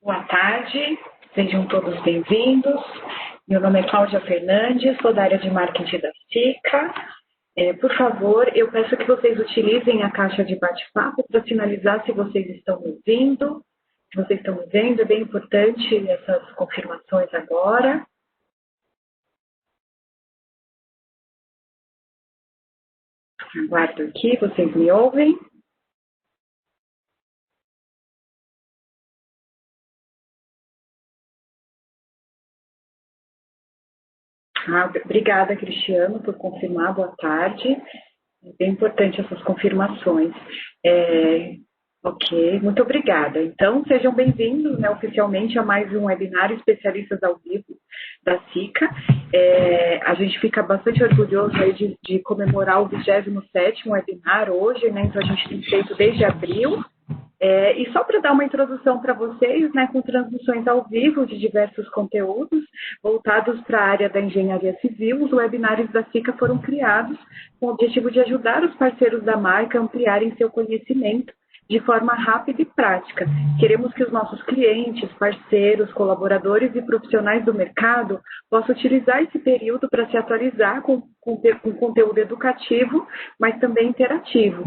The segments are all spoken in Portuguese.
Boa tarde, sejam todos bem-vindos. Meu nome é Cláudia Fernandes, sou da área de marketing da SICA. Por favor, eu peço que vocês utilizem a caixa de bate-papo para sinalizar se vocês estão me ouvindo. Se vocês estão me vendo, é bem importante essas confirmações agora. Aguardo aqui, vocês me ouvem? Obrigada, Cristiano, por confirmar. Boa tarde. É bem importante essas confirmações. Ok, muito obrigada. Então, sejam bem-vindos, oficialmente a mais um webinar Especialistas ao Vivo da SICA. A gente fica bastante orgulhoso aí de comemorar o 27º webinar hoje, então a gente tem feito desde abril. E só para dar uma introdução para vocês, com transmissões ao vivo de diversos conteúdos voltados para a área da engenharia civil, os webinários da SICA foram criados com o objetivo de ajudar os parceiros da marca a ampliarem seu conhecimento de forma rápida e prática. Queremos que os nossos clientes, parceiros, colaboradores e profissionais do mercado possam utilizar esse período para se atualizar com conteúdo educativo, mas também interativo.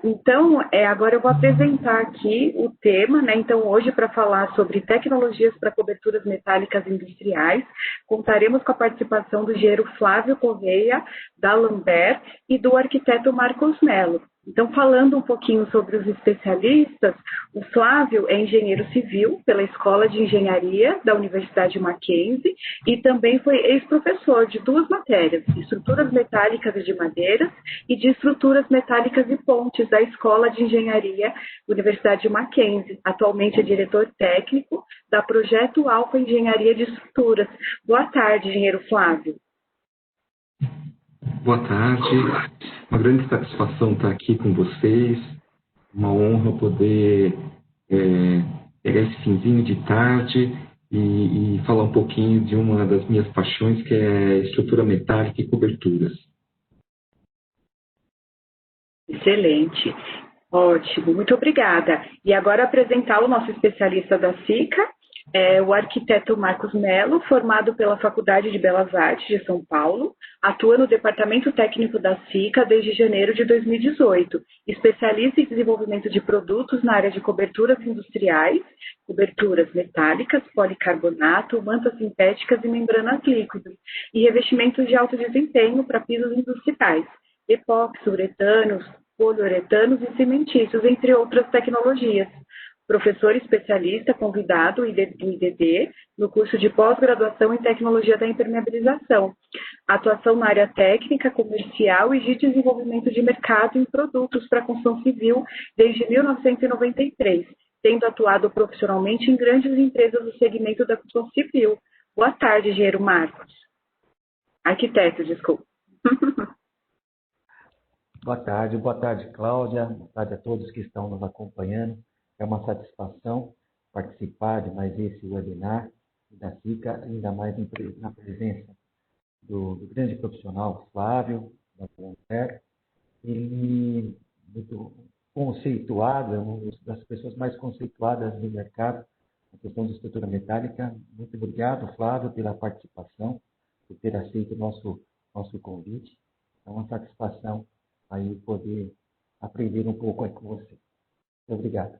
Então, agora eu vou apresentar aqui o tema, então hoje para falar sobre tecnologias para coberturas metálicas industriais, contaremos com a participação do engenheiro Flávio Correia, da Lambert, e do arquiteto Marcos Mello. Então, falando um pouquinho sobre os especialistas, o Flávio é engenheiro civil pela Escola de Engenharia da Universidade Mackenzie e também foi ex-professor de duas matérias, de estruturas metálicas e de madeiras e de estruturas metálicas e pontes da Escola de Engenharia da Universidade Mackenzie. Atualmente é diretor técnico da Projeto Alfa Engenharia de Estruturas. Boa tarde, engenheiro Flávio. Boa tarde, uma grande satisfação estar aqui com vocês, uma honra poder pegar esse finzinho de tarde e falar um pouquinho de uma das minhas paixões, que é estrutura metálica e coberturas. Excelente, ótimo, muito obrigada. E agora apresentar o nosso especialista da SICA, o arquiteto Marcos Mello, formado pela Faculdade de Belas Artes de São Paulo, atua no Departamento Técnico da SICA desde janeiro de 2018, especialista em desenvolvimento de produtos na área de coberturas industriais, coberturas metálicas, policarbonato, mantas sintéticas e membranas líquidas, e revestimentos de alto desempenho para pisos industriais, epóxi, uretanos, poliuretanos e cimentícios, entre outras tecnologias. Professor especialista convidado do IDD, no curso de pós-graduação em Tecnologia da Impermeabilização. Atuação na área técnica, comercial e de desenvolvimento de mercado em produtos para construção civil desde 1993, tendo atuado profissionalmente em grandes empresas do segmento da construção civil. Boa tarde, engenheiro Marcos. Arquiteto, desculpa. Boa tarde, Cláudia. Boa tarde a todos que estão nos acompanhando. É uma satisfação participar de mais esse webinar da SICA, ainda mais na presença do grande profissional Flávio, da Lambert. Ele muito conceituado, é uma das pessoas mais conceituadas do mercado na questão de estrutura metálica. Muito obrigado, Flávio, pela participação, por ter aceito o nosso convite. É uma satisfação aí poder aprender um pouco aí com você. Obrigado.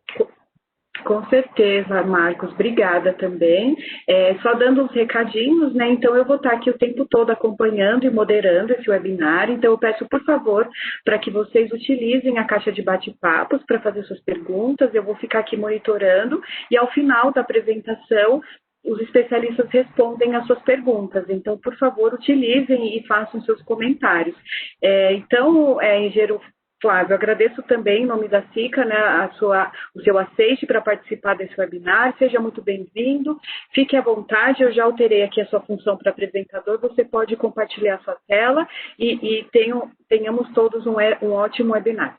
Com certeza, Marcos. Obrigada também. Só dando uns recadinhos, então eu vou estar aqui o tempo todo acompanhando e moderando esse webinar. Então eu peço, por favor, para que vocês utilizem a caixa de bate-papos para fazer suas perguntas. Eu vou ficar aqui monitorando e ao final da apresentação os especialistas respondem as suas perguntas. Então, por favor, utilizem e façam seus comentários. Engenheiro Flávio, agradeço também, em nome da SICA, o seu aceite para participar desse webinar. Seja muito bem-vindo. Fique à vontade, eu já alterei aqui a sua função para apresentador. Você pode compartilhar a sua tela e tenhamos todos um ótimo webinar.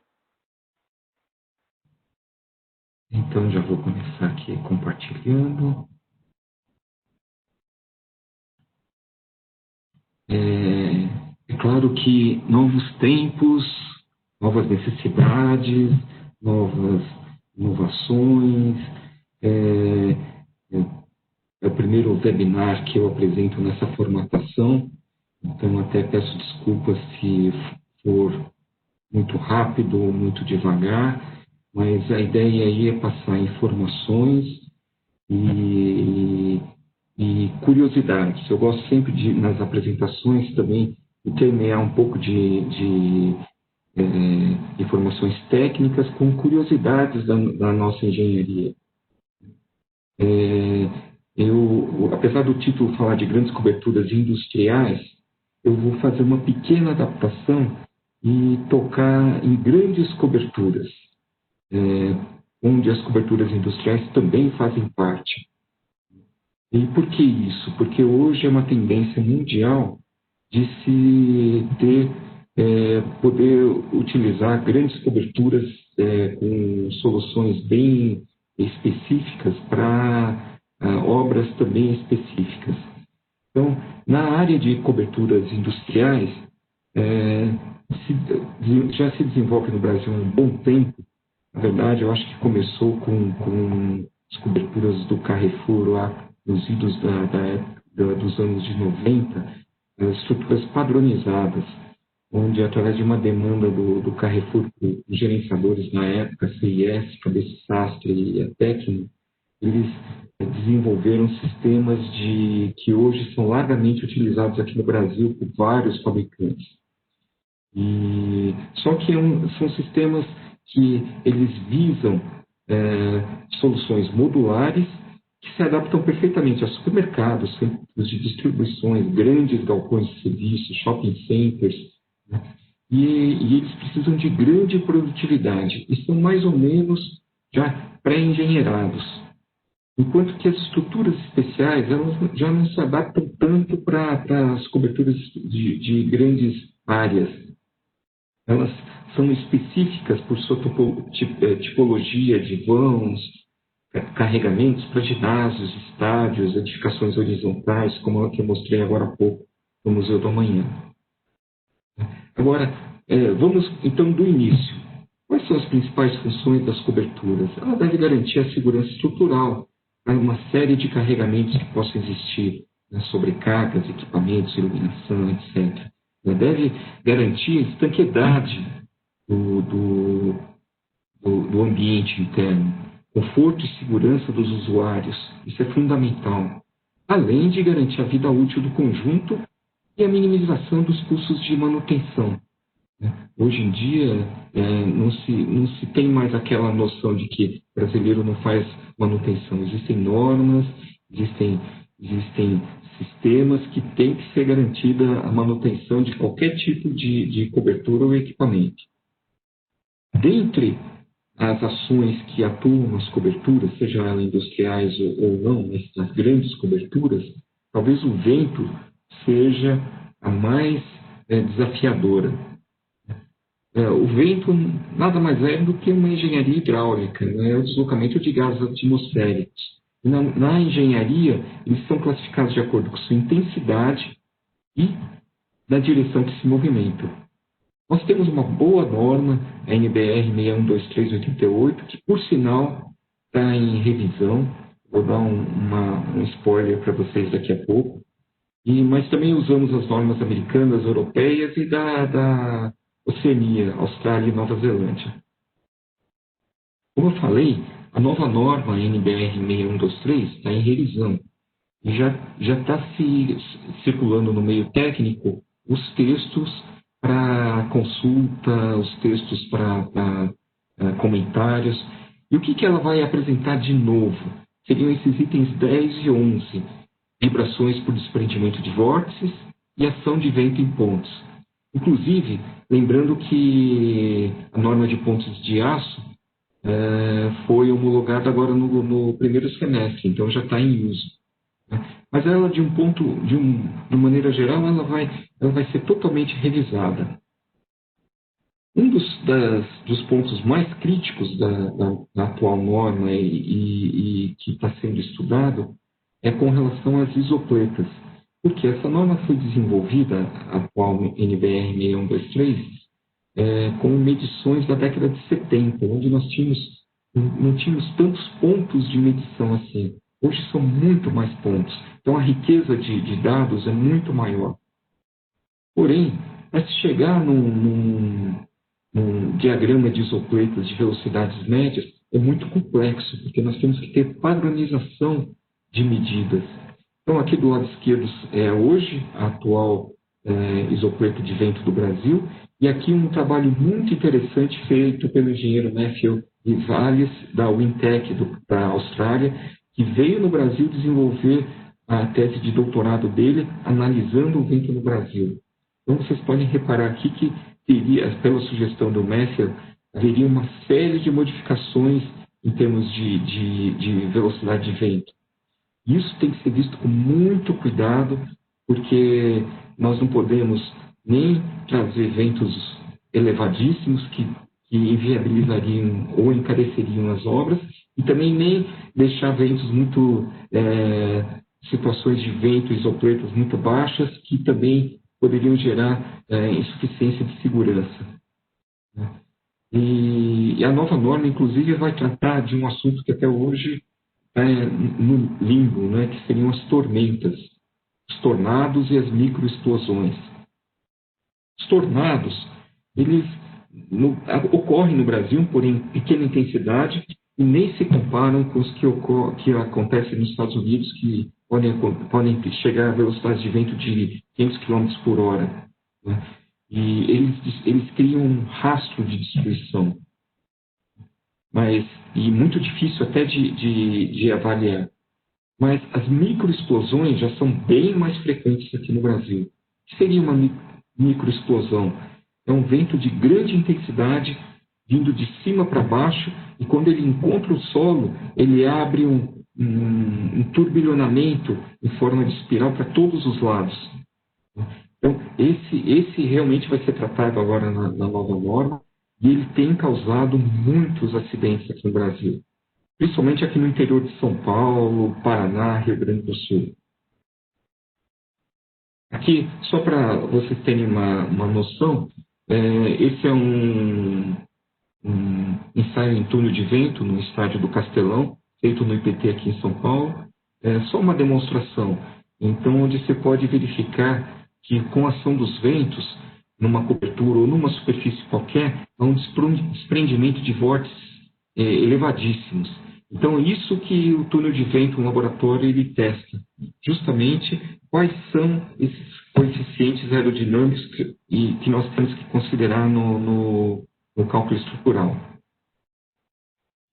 Então, já vou começar aqui compartilhando. É claro que novos tempos, novas necessidades, novas inovações, É, é o primeiro webinar que eu apresento nessa formatação, então até peço desculpas se for muito rápido ou muito devagar, mas a ideia aí é passar informações e curiosidades. Eu gosto sempre de, nas apresentações também, de permear um pouco de informações técnicas com curiosidades da nossa engenharia. Apesar do título falar de grandes coberturas industriais, eu vou fazer uma pequena adaptação e tocar em grandes coberturas, onde as coberturas industriais também fazem parte. E por que isso? Porque hoje é uma tendência mundial de se poder utilizar grandes coberturas com soluções bem específicas para obras também específicas. Então, na área de coberturas industriais, já se desenvolve no Brasil há um bom tempo. Na verdade, eu acho que começou com as coberturas do Carrefour lá nos idos dos anos de 90, estruturas padronizadas, onde, através de uma demanda do Carrefour, os gerenciadores na época, CIS, Cabeça Sastre e a Tecno, eles desenvolveram sistemas que hoje são largamente utilizados aqui no Brasil por vários fabricantes. Só que são sistemas que eles visam soluções modulares que se adaptam perfeitamente a supermercados, centros de distribuições, grandes galpões de serviço, shopping centers, né? E eles precisam de grande produtividade e são mais ou menos já pré-engenheirados. Enquanto que as estruturas especiais elas já não se adaptam tanto para as coberturas de grandes áreas. Elas são específicas por sua tipologia de vãos, carregamentos para ginásios, estádios, edificações horizontais, como a que eu mostrei agora há pouco no Museu do Amanhã. Agora, vamos então do início. Quais são as principais funções das coberturas? Ela deve garantir a segurança estrutural para uma série de carregamentos que possam existir, né, sobrecargas, equipamentos, iluminação, etc. Ela deve garantir a estanqueidade do ambiente interno, conforto e segurança dos usuários. Isso é fundamental. Além de garantir a vida útil do conjunto e a minimização dos custos de manutenção. Hoje em dia, não se tem mais aquela noção de que o brasileiro não faz manutenção. Existem normas, existem sistemas que tem que ser garantida a manutenção de qualquer tipo de cobertura ou equipamento. Dentre as ações que atuam nas coberturas, sejam elas industriais ou não, nas grandes coberturas, talvez o vento seja a mais desafiadora. O vento nada mais é do que uma engenharia hidráulica, né? É o deslocamento de gases atmosféricos. E na engenharia, eles são classificados de acordo com sua intensidade e da direção que se movimentam. Nós temos uma boa norma, a NBR 612388, que, por sinal, está em revisão. Vou dar um spoiler para vocês daqui a pouco. Mas também usamos as normas americanas, europeias e da Oceania, Austrália e Nova Zelândia. Como eu falei, a nova norma NBR 6123 está em revisão e já está circulando no meio técnico os textos para consulta, os textos para comentários. E o que ela vai apresentar de novo? Seriam esses itens 10 e 11, vibrações por desprendimento de vórtices e ação de vento em pontos. Inclusive, lembrando que a norma de pontos de aço foi homologada agora no primeiro semestre, então já está em uso. Mas ela, de maneira geral, ela vai ser totalmente revisada. Um dos pontos mais críticos da atual norma e que está sendo estudado é com relação às isopletas. Porque essa norma foi desenvolvida, a atual NBR 6123, com medições da década de 70, onde nós tínhamos não tínhamos tantos pontos de medição assim. Hoje são muito mais pontos. Então, a riqueza de dados é muito maior. Porém, para se chegar num diagrama de isopletas de velocidades médias, é muito complexo, porque nós temos que ter padronização de medidas. Então, aqui do lado esquerdo é hoje a atual isopleta de vento do Brasil, e aqui um trabalho muito interessante feito pelo engenheiro Matthew Rivales, da Wintec, da Austrália, que veio no Brasil desenvolver a tese de doutorado dele, analisando o vento no Brasil. Então, vocês podem reparar aqui que teria, pela sugestão do Matthew, haveria uma série de modificações em termos de velocidade de vento. Isso tem que ser visto com muito cuidado, porque nós não podemos nem trazer ventos elevadíssimos que inviabilizariam ou encareceriam as obras, e também nem deixar ventos muito, situações de vento, isopletas muito baixas, que também poderiam gerar insuficiência de segurança. E a nova norma, inclusive, vai tratar de um assunto que até hoje está no limbo, né, que seriam as tormentas, os tornados e as microexplosões. Os tornados, eles ocorrem no Brasil, porém em pequena intensidade, e nem se comparam com os que acontecem nos Estados Unidos, que podem chegar a velocidades de vento de 500 km por hora. Né? E eles criam um rastro de destruição. E muito difícil até de avaliar. Mas as microexplosões já são bem mais frequentes aqui no Brasil. O que seria uma microexplosão? É um vento de grande intensidade vindo de cima para baixo, e quando ele encontra o solo, ele abre um turbilhonamento em forma de espiral para todos os lados. Então, esse realmente vai ser tratado agora na nova norma, e ele tem causado muitos acidentes aqui no Brasil, principalmente aqui no interior de São Paulo, Paraná, Rio Grande do Sul. Aqui, só para vocês terem uma noção, esse é um ensaio em túnel de vento no estádio do Castelão, feito no IPT aqui em São Paulo. É só uma demonstração. Então, onde você pode verificar que com a ação dos ventos, numa cobertura ou numa superfície qualquer, há um desprendimento de vórtices elevadíssimos. Então, isso que o túnel de vento no laboratório ele testa, justamente quais são esses coeficientes aerodinâmicos que nós temos que considerar no cálculo estrutural.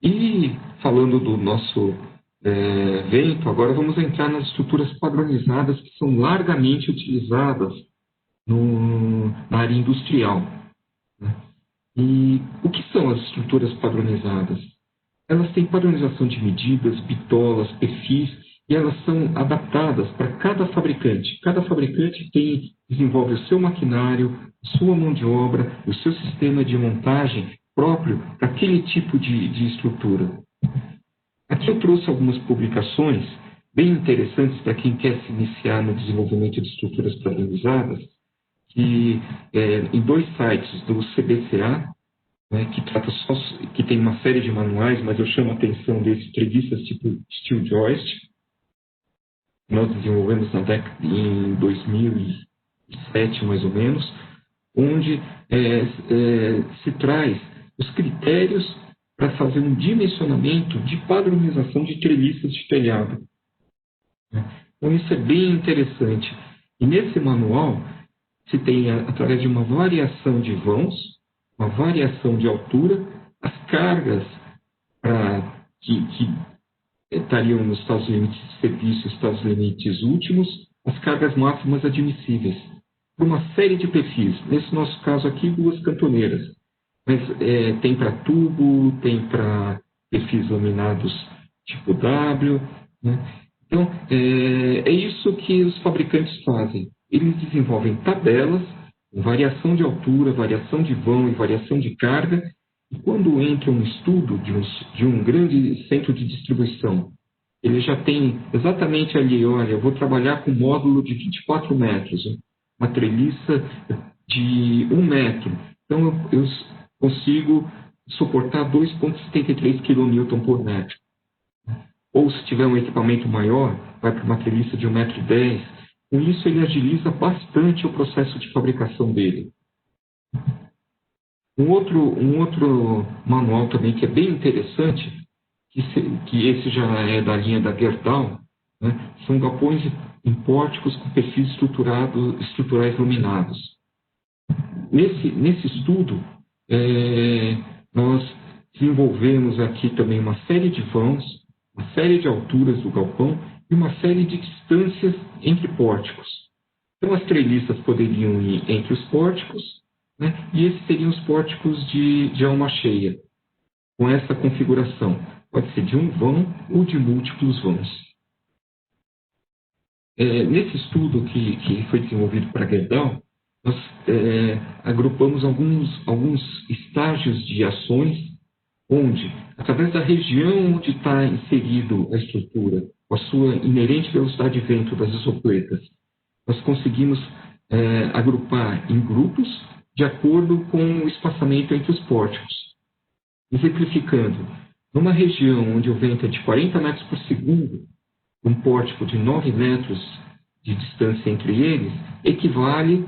E, falando do nosso vento, agora vamos entrar nas estruturas padronizadas que são largamente utilizadas na área industrial. Né? E o que são as estruturas padronizadas? Elas têm padronização de medidas, bitolas, perfis, e elas são adaptadas para cada fabricante. Cada fabricante desenvolve o seu maquinário, sua mão de obra, o seu sistema de montagem próprio para aquele tipo de estrutura. Aqui eu trouxe algumas publicações bem interessantes para quem quer se iniciar no desenvolvimento de estruturas padronizadas, que em 2 sites do CBCA, né, que tem uma série de manuais, mas eu chamo a atenção desses trevistas tipo Steel Joist. Nós desenvolvemos em 2007, mais ou menos, onde se traz os critérios para fazer um dimensionamento de padronização de treliças de telhado. Então, isso é bem interessante. E nesse manual, se tem, através de uma variação de vãos, uma variação de altura, as cargas que estariam nos estados limites de serviço e estados limites últimos, as cargas máximas admissíveis, por uma série de perfis. Nesse nosso caso aqui, 2 cantoneiras. Mas tem para tubo, tem para perfis laminados tipo W. Né? Então, é isso que os fabricantes fazem. Eles desenvolvem tabelas, variação de altura, variação de vão e variação de carga, e quando entra um estudo de um grande centro de distribuição, ele já tem exatamente ali, olha, eu vou trabalhar com módulo de 24 metros, uma treliça de 1 metro. Então, eu consigo suportar 2,73 kN por metro. Ou, se tiver um equipamento maior, vai para uma treliça de 1,10 m. Com isso, ele agiliza bastante o processo de fabricação dele. Um outro manual também que é bem interessante, que esse já é da linha da Gerdau, né, são galpões em pórticos com perfis estruturais iluminados. Nesse estudo, nós desenvolvemos aqui também uma série de vãos, uma série de alturas do galpão e uma série de distâncias entre pórticos. Então, as treliças poderiam ir entre os pórticos, né, e esses seriam os pórticos de alma cheia, com essa configuração. Pode ser de um vão ou de múltiplos vãos. Nesse estudo que foi desenvolvido para Gerdau, nós agrupamos alguns estágios de ações, onde, através da região onde está inserido a estrutura, com a sua inerente velocidade de vento das isopletas, nós conseguimos agrupar em grupos de acordo com o espaçamento entre os pórticos. Exemplificando, numa região onde o vento é de 40 metros por segundo, um pórtico de 9 metros de distância entre eles equivale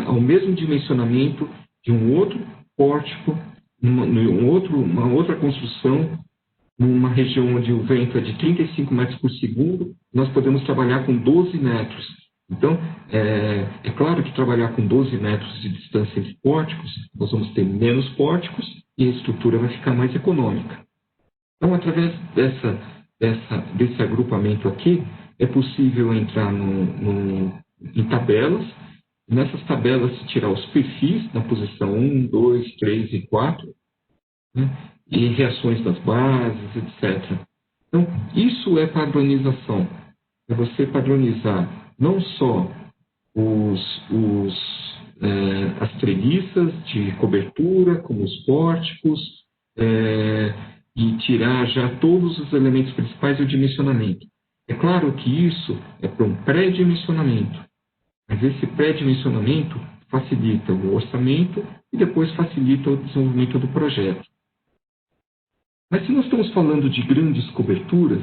ao mesmo dimensionamento de um outro pórtico, uma outra construção, numa região onde o vento é de 35 metros por segundo, nós podemos trabalhar com 12 metros. Então, é claro que trabalhar com 12 metros de distância entre pórticos, nós vamos ter menos pórticos e a estrutura vai ficar mais econômica. Então, através desse agrupamento aqui, é possível entrar em tabelas. Nessas tabelas, tirar os perfis na posição 1, 2, 3 e 4, né, e reações das bases, etc. Então, isso é padronização. É você padronizar não só as treliças de cobertura, como os pórticos, e tirar já todos os elementos principais do dimensionamento. É claro que isso é para um pré-dimensionamento, mas esse pré-dimensionamento facilita o orçamento e depois facilita o desenvolvimento do projeto. Mas se nós estamos falando de grandes coberturas,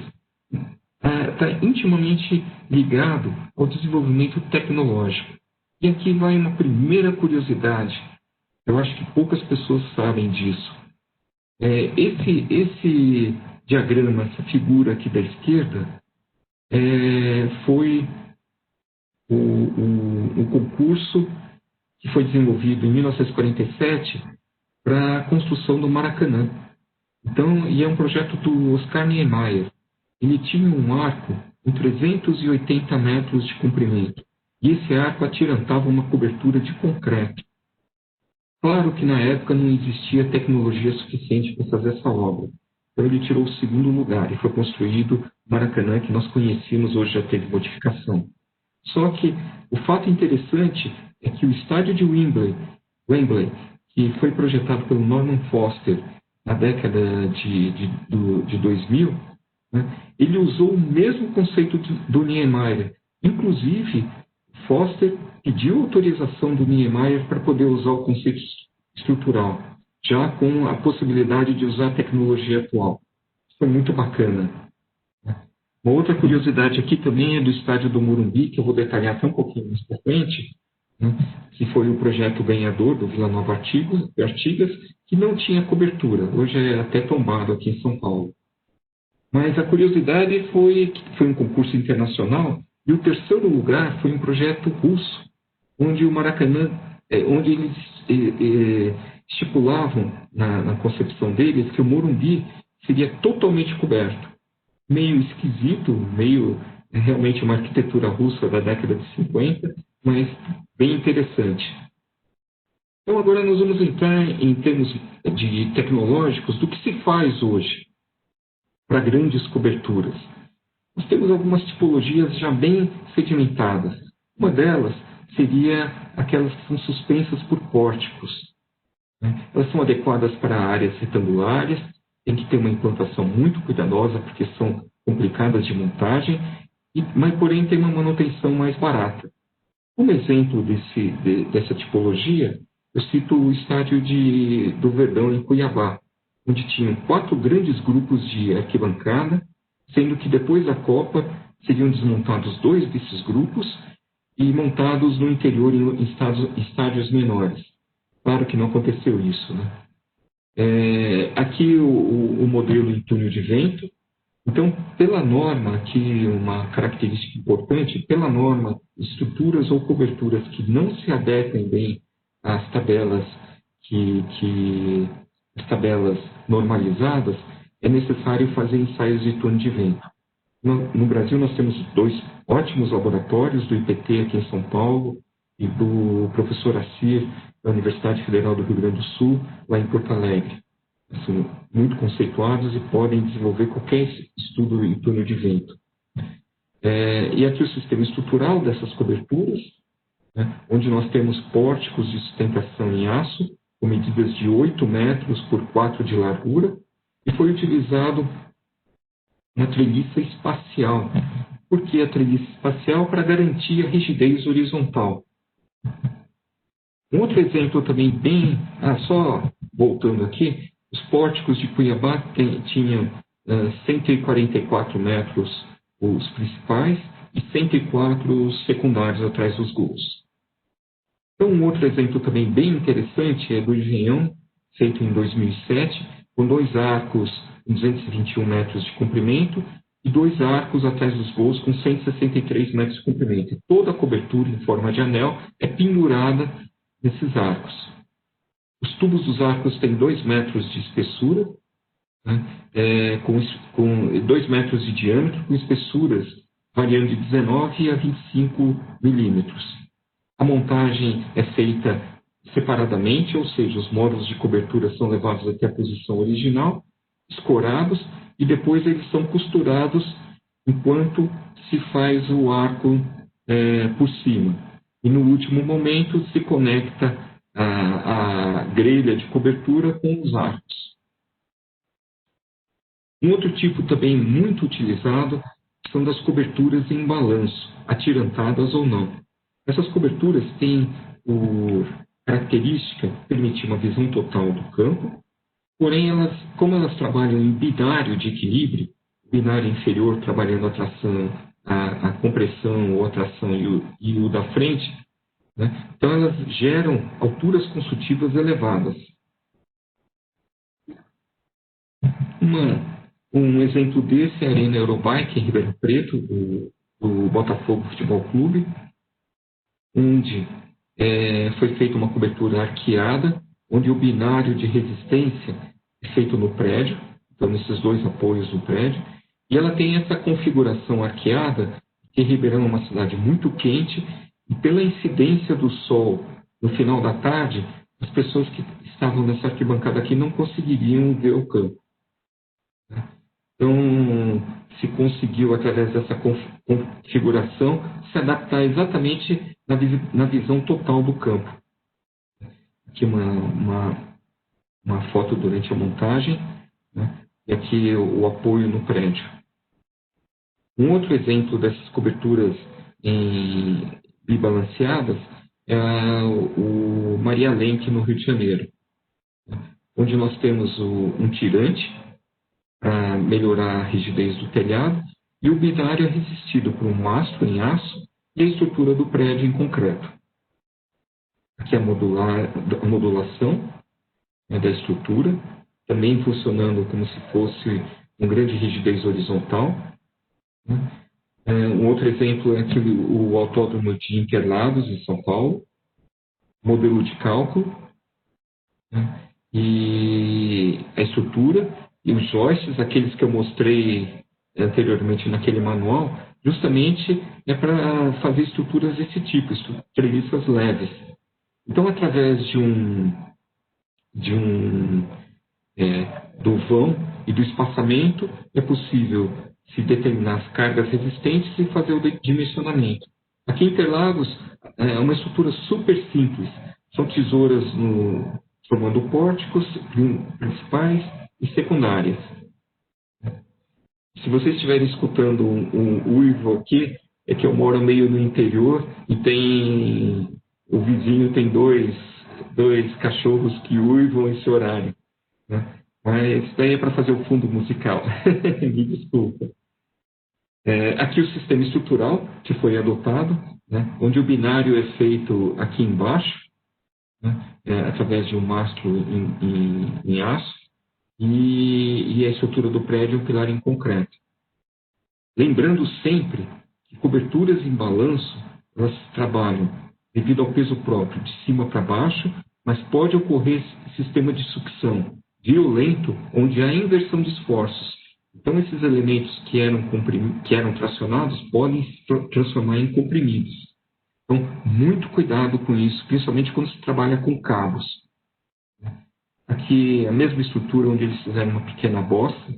está intimamente ligado ao desenvolvimento tecnológico. E aqui vai uma primeira curiosidade. Eu acho que poucas pessoas sabem disso. Esse diagrama, essa figura aqui da esquerda, foi o concurso que foi desenvolvido em 1947 para a construção do Maracanã. Então, e é um projeto do Oscar Niemeyer. Ele tinha um arco com 380 metros de comprimento. E esse arco atirantava uma cobertura de concreto. Claro que na época não existia tecnologia suficiente para fazer essa obra. Então ele tirou o segundo lugar e foi construído o Maracanã, que nós conhecemos, hoje já teve modificação. Só que o fato interessante é que o estádio de Wembley, que foi projetado pelo Norman Foster na década de 2000, né, ele usou o mesmo conceito do Niemeyer. Inclusive, Foster pediu autorização do Niemeyer para poder usar o conceito estrutural, já com a possibilidade de usar a tecnologia atual. Isso foi muito bacana. Uma outra curiosidade aqui também é do estádio do Morumbi, que eu vou detalhar até um pouquinho mais para frente, né, que foi o projeto ganhador do Vila Nova Artigas, que não tinha cobertura. Hoje é até tombado aqui em São Paulo. Mas a curiosidade foi que foi um concurso internacional e o terceiro lugar foi um projeto russo, onde o Maracanã, onde eles estipulavam na concepção deles que o Morumbi seria totalmente coberto. Meio esquisito, realmente uma arquitetura russa da década de 50, mas bem interessante. Então agora nós vamos entrar em termos de tecnológicos do que se faz hoje para grandes coberturas. Nós temos algumas tipologias já bem sedimentadas. Uma delas seria aquelas que são suspensas por pórticos. Elas são adequadas para áreas retangulares, tem que ter uma implantação muito cuidadosa, porque são complicadas de montagem, mas porém tem uma manutenção mais barata. Como exemplo dessa tipologia, eu cito o estádio do Verdão, em Cuiabá, onde tinham 4 grandes grupos de arquibancada, sendo que depois da Copa seriam desmontados 2 desses grupos e montados no interior em estádios menores. Claro que não aconteceu isso, né? Aqui o modelo em túnel de vento. Então, pela norma, aqui uma característica importante, pela norma, estruturas ou coberturas que não se adequem bem às tabelas as tabelas normalizadas, é necessário fazer ensaios de túnel de vento. No Brasil, nós temos 2 ótimos laboratórios, do IPT aqui em São Paulo e do professor Assir, da Universidade Federal do Rio Grande do Sul, lá em Porto Alegre. São muito conceituados e podem desenvolver qualquer estudo em túnel de vento. E aqui o sistema estrutural dessas coberturas, né, onde nós temos pórticos de sustentação em aço, com medidas de 8 metros por 4 de largura, e foi utilizado uma treliça espacial. Por que a treliça espacial? Para garantir a rigidez horizontal. Um outro exemplo também bem... só voltando aqui, os pórticos de Cuiabá tinham 144 metros os principais e 104 os secundários atrás dos gols. Então, um outro exemplo também bem interessante é do Engenhão, feito em 2007, com 2 arcos com 221 metros de comprimento e 2 arcos atrás dos gols com 163 metros de comprimento. E toda a cobertura em forma de anel é pendurada nesses arcos. Os tubos dos arcos têm 2 metros de espessura, né, com 2 metros de diâmetro, com espessuras variando de 19 a 25 milímetros. A montagem é feita separadamente, ou seja, os módulos de cobertura são levados até a posição original, escorados, e depois eles são costurados enquanto se faz o arco por cima. E no último momento se conecta a grelha de cobertura com os arcos. Um outro tipo também muito utilizado são das coberturas em balanço, atirantadas ou não. Essas coberturas têm por característica permitir uma visão total do campo, porém, como elas trabalham em binário de equilíbrio, binário inferior trabalhando a tração, a compressão ou a tração e o da frente, né? Então elas geram alturas construtivas elevadas. Um exemplo desse é a Arena Eurobike, em Ribeirão Preto, do Botafogo Futebol Clube, onde foi feita uma cobertura arqueada, onde o binário de resistência é feito no prédio, então nesses 2 apoios do prédio, e ela tem essa configuração arqueada, que Ribeirão é uma cidade muito quente, e pela incidência do sol no final da tarde, as pessoas que estavam nessa arquibancada aqui não conseguiriam ver o campo. Então, se conseguiu, através dessa configuração, se adaptar exatamente na visão total do campo. Aqui uma foto durante a montagem, né? E aqui o apoio no prédio. Um outro exemplo dessas coberturas bibalanceadas é o Maria Lenk, no Rio de Janeiro, onde nós temos um tirante para melhorar a rigidez do telhado, e o binário é resistido por um mastro em aço e a estrutura do prédio em concreto. Aqui a modulação da estrutura, também funcionando como se fosse uma grande rigidez horizontal. Um outro exemplo é aqui o Autódromo de Interlagos, em São Paulo, modelo de cálculo, e a estrutura, e os joists, aqueles que eu mostrei anteriormente naquele manual, justamente é para fazer estruturas desse tipo, treliças leves. Então, através do vão e do espaçamento, é possível se determinar as cargas resistentes e fazer o dimensionamento. Aqui em Interlagos, é uma estrutura super simples. São tesouras formando pórticos principais e secundárias. Se vocês estiverem escutando um uivo aqui, é que eu moro meio no interior e o vizinho tem 2 dois cachorros que uivam esse horário, né? Mas daí é para fazer o fundo musical. Me desculpa. Aqui o sistema estrutural que foi adotado, né? Onde o binário é feito aqui embaixo, né? Através de um mastro em aço, e a estrutura do prédio é um pilar em concreto. Lembrando sempre que coberturas em balanço, elas trabalham devido ao peso próprio, de cima para baixo, mas pode ocorrer sistema de sucção violento, onde há inversão de esforços. Então, esses elementos que eram tracionados podem se transformar em comprimidos. Então, muito cuidado com isso, principalmente quando se trabalha com cabos. Aqui, a mesma estrutura onde eles fizeram uma pequena bossa.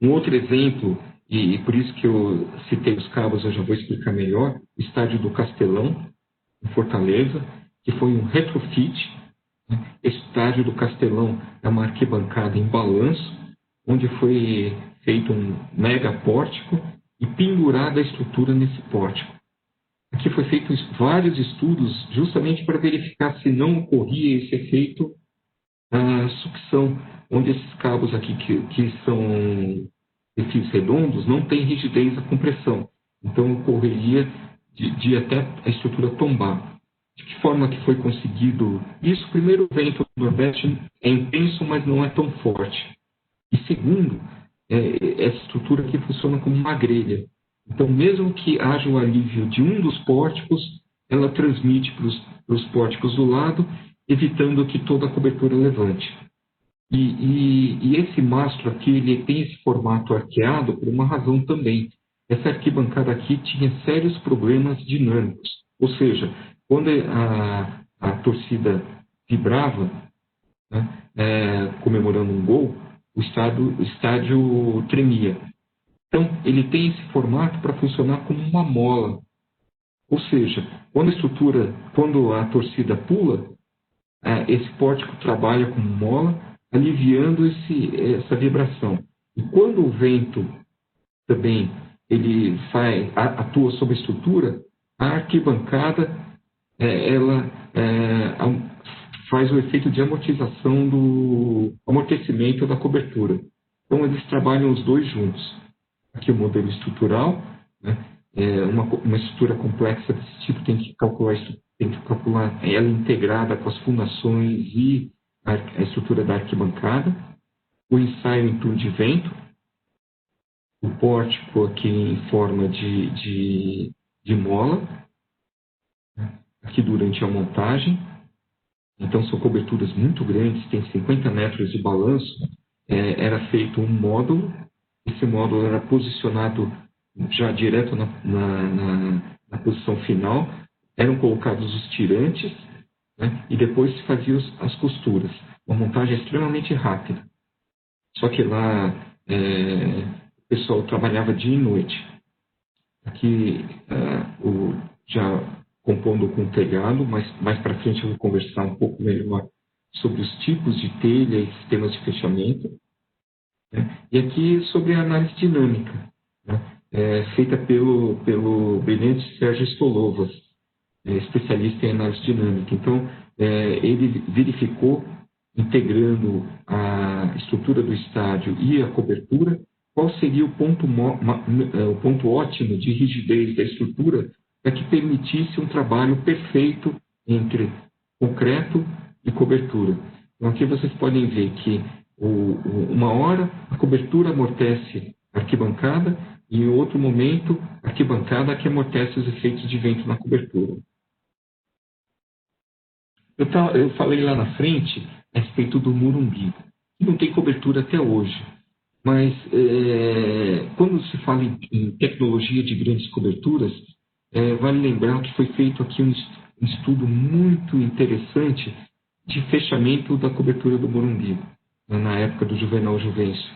Um outro exemplo, e por isso que eu citei os cabos, eu já vou explicar melhor, o estádio do Castelão, em Fortaleza, que foi um retrofit. Esse estádio do Castelão é uma arquibancada em balanço, onde foi feito um mega pórtico e pendurada a estrutura nesse pórtico. Aqui foi feito vários estudos justamente para verificar se não ocorria esse efeito sucção, onde esses cabos aqui que são de fios redondos não têm rigidez à compressão. Então ocorreria de até a estrutura tombar. De que forma que foi conseguido isso? Primeiro, o vento do Nordeste é intenso, mas não é tão forte. E segundo, essa estrutura aqui funciona como uma grelha. Então, mesmo que haja o alívio de um dos pórticos, ela transmite para os pórticos do lado, evitando que toda a cobertura levante. E esse mastro aqui, ele tem esse formato arqueado por uma razão também. Essa arquibancada aqui tinha sérios problemas dinâmicos. Ou seja, quando a torcida vibrava, né, comemorando um gol, o estádio tremia. Então, ele tem esse formato para funcionar como uma mola. Ou seja, quando a torcida pula, esse pórtico trabalha como mola, aliviando essa vibração. E quando o vento também atua sobre a estrutura, a arquibancada ela faz o efeito de amortização do amortecimento da cobertura. Então, eles trabalham os dois juntos. Aqui o modelo estrutural, né? Uma estrutura complexa desse tipo tem que calcular ela integrada com as fundações e a estrutura da arquibancada. O ensaio em turno de vento, o pórtico aqui em forma de mola, aqui durante a montagem. Então, são coberturas muito grandes, tem 50 metros de balanço. Era feito um módulo, esse módulo era posicionado já direto na posição final, eram colocados os tirantes, né, e depois se faziam as costuras. Uma montagem extremamente rápida. Só que lá o pessoal trabalhava dia e noite. Aqui, já compondo com o telhado, mas mais para frente eu vou conversar um pouco melhor sobre os tipos de telha e sistemas de fechamento. Né? E aqui sobre a análise dinâmica, né? Feita pelo Benedito Sérgio Stolovas, especialista em análise dinâmica. Então, ele verificou, integrando a estrutura do estádio e a cobertura, qual seria o ponto ótimo de rigidez da estrutura para que permitisse um trabalho perfeito entre concreto e cobertura. Então, aqui vocês podem ver que uma hora a cobertura amortece a arquibancada e em outro momento a arquibancada que amortece os efeitos de vento na cobertura. Eu falei lá na frente a respeito do Morumbi, que não tem cobertura até hoje. Mas quando se fala em tecnologia de grandes coberturas, vale lembrar que foi feito aqui um estudo muito interessante de fechamento da cobertura do Morumbi, na época do Juvenal Juvencio,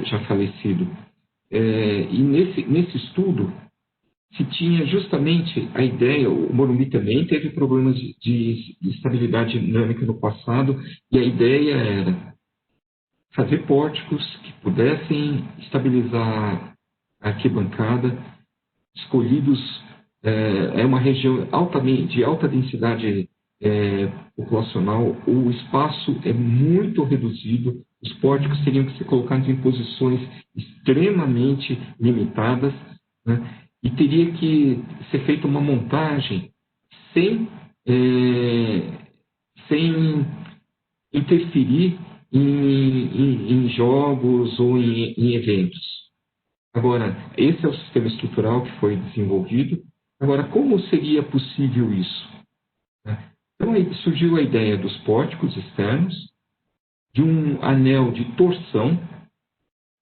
já falecido. E nesse estudo se tinha justamente a ideia, o Morumbi também teve problemas de estabilidade dinâmica no passado, e a ideia era fazer pórticos que pudessem estabilizar a arquibancada, escolhidos é uma região de alta densidade populacional, o espaço é muito reduzido, os pórticos teriam que ser colocados em posições extremamente limitadas, né? E teria que ser feita uma montagem sem interferir em jogos ou em eventos. Agora, esse é o sistema estrutural que foi desenvolvido. Agora, como seria possível isso? Então, aí surgiu a ideia dos pórticos externos, de um anel de torção.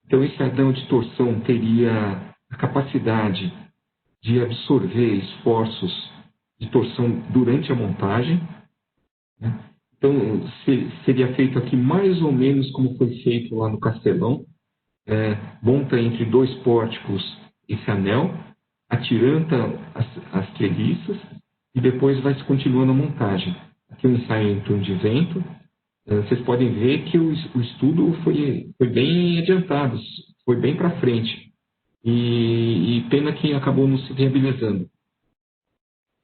Então, esse anel de torção teria a capacidade de absorver esforços de torção durante a montagem, né? Então, seria feito aqui mais ou menos como foi feito lá no Castelão. Monta entre dois pórticos esse anel, atiranta as treliças e depois vai se continuando a montagem. Aqui um ensaio em turno de vento. Vocês podem ver que o estudo foi bem adiantado, foi bem para frente. E pena que acabou não se viabilizando.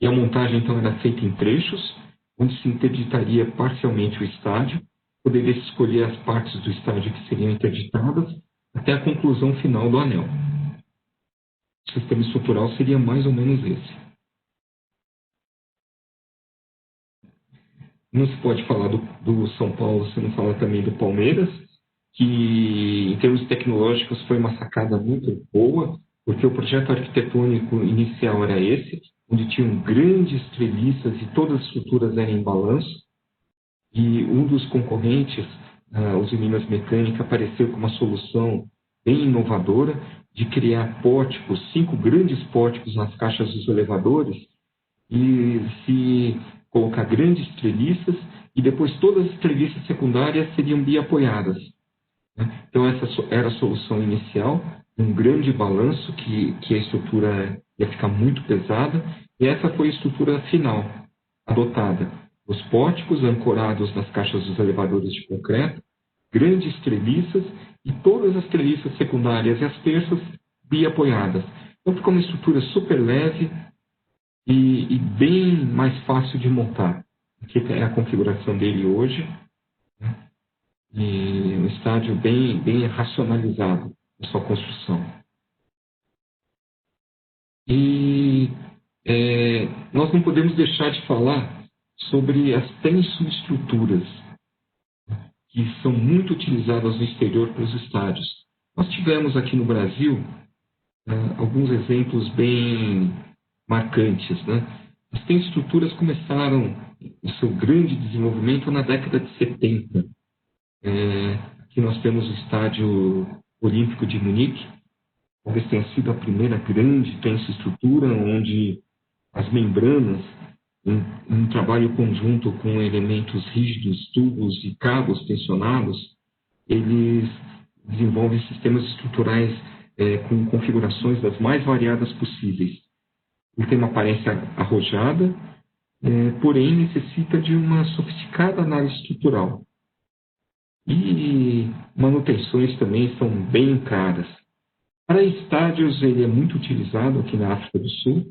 E a montagem, então, era feita em trechos, onde se interditaria parcialmente o estádio, poderia se escolher as partes do estádio que seriam interditadas, até a conclusão final do anel. O sistema estrutural seria mais ou menos esse. Não se pode falar do São Paulo se não fala também do Palmeiras, que em termos tecnológicos foi uma sacada muito boa, porque o projeto arquitetônico inicial era esse, onde tinham grandes treliças e todas as estruturas eram em balanço, e um dos concorrentes, os Minas Mecânica, apareceu com uma solução bem inovadora de criar pórticos, 5 grandes pórticos nas caixas dos elevadores, e se colocar grandes treliças, e depois todas as treliças secundárias seriam biapoiadas. Então, essa era a solução inicial, um grande balanço, que a estrutura ia ficar muito pesada, e essa foi a estrutura final adotada. Os pórticos ancorados nas caixas dos elevadores de concreto, grandes treliças, e todas as treliças secundárias e as terças biapoiadas. Então, ficou uma estrutura super leve e bem mais fácil de montar. Aqui é a configuração dele hoje, né? E um estádio bem racionalizado na sua construção. E nós não podemos deixar de falar sobre as tensoestruturas, que são muito utilizadas no exterior pelos estádios. Nós tivemos aqui no Brasil alguns exemplos bem marcantes, né? As tensoestruturas começaram o seu grande desenvolvimento na década de 70. Aqui nós temos o Estádio Olímpico de Munique, talvez tenha sido a primeira grande tensoestrutura, onde as membranas, em um trabalho conjunto com elementos rígidos, tubos e cabos tensionados, eles desenvolvem sistemas estruturais com configurações das mais variadas possíveis. Ele tem uma aparência arrojada, porém necessita de uma sofisticada análise estrutural. E manutenções também são bem caras. Para estádios, ele é muito utilizado aqui na África do Sul.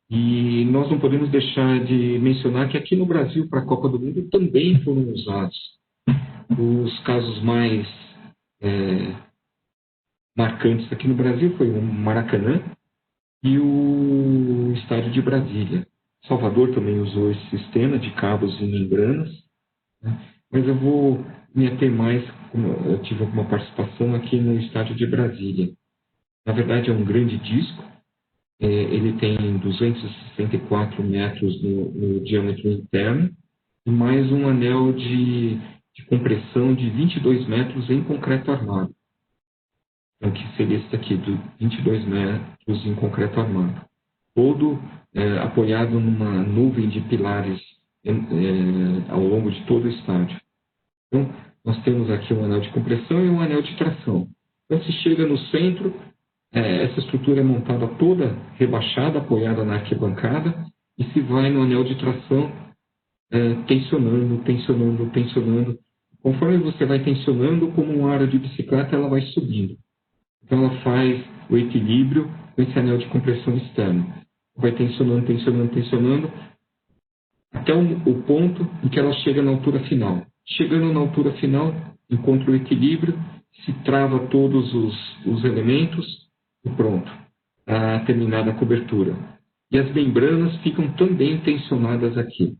E nós não podemos deixar de mencionar que aqui no Brasil, para a Copa do Mundo, também foram usados. Os casos mais marcantes aqui no Brasil foi o Maracanã e o Estádio de Brasília. Salvador também usou esse sistema de cabos e membranas, né? Mas eu vou me ater mais, eu tive alguma participação aqui no Estádio de Brasília. Na verdade, é um grande disco, ele tem 264 metros no diâmetro interno e mais um anel de compressão de 22 metros em concreto armado. Então, que seria esse aqui, de 22 metros em concreto armado. Todo apoiado numa nuvem de pilares ao longo de todo o estádio. Então, nós temos aqui um anel de compressão e um anel de tração. Então, se chega no centro, essa estrutura é montada toda rebaixada, apoiada na arquibancada, e se vai no anel de tração tensionando. Conforme você vai tensionando, como um aro de bicicleta, ela vai subindo. Então, ela faz o equilíbrio com esse anel de compressão externo. Vai tensionando, tensionando, tensionando, até o ponto em que ela chega na altura final. Chegando na altura final, encontra o equilíbrio, se trava todos os elementos e pronto, a terminada a cobertura. E as membranas ficam também tensionadas aqui.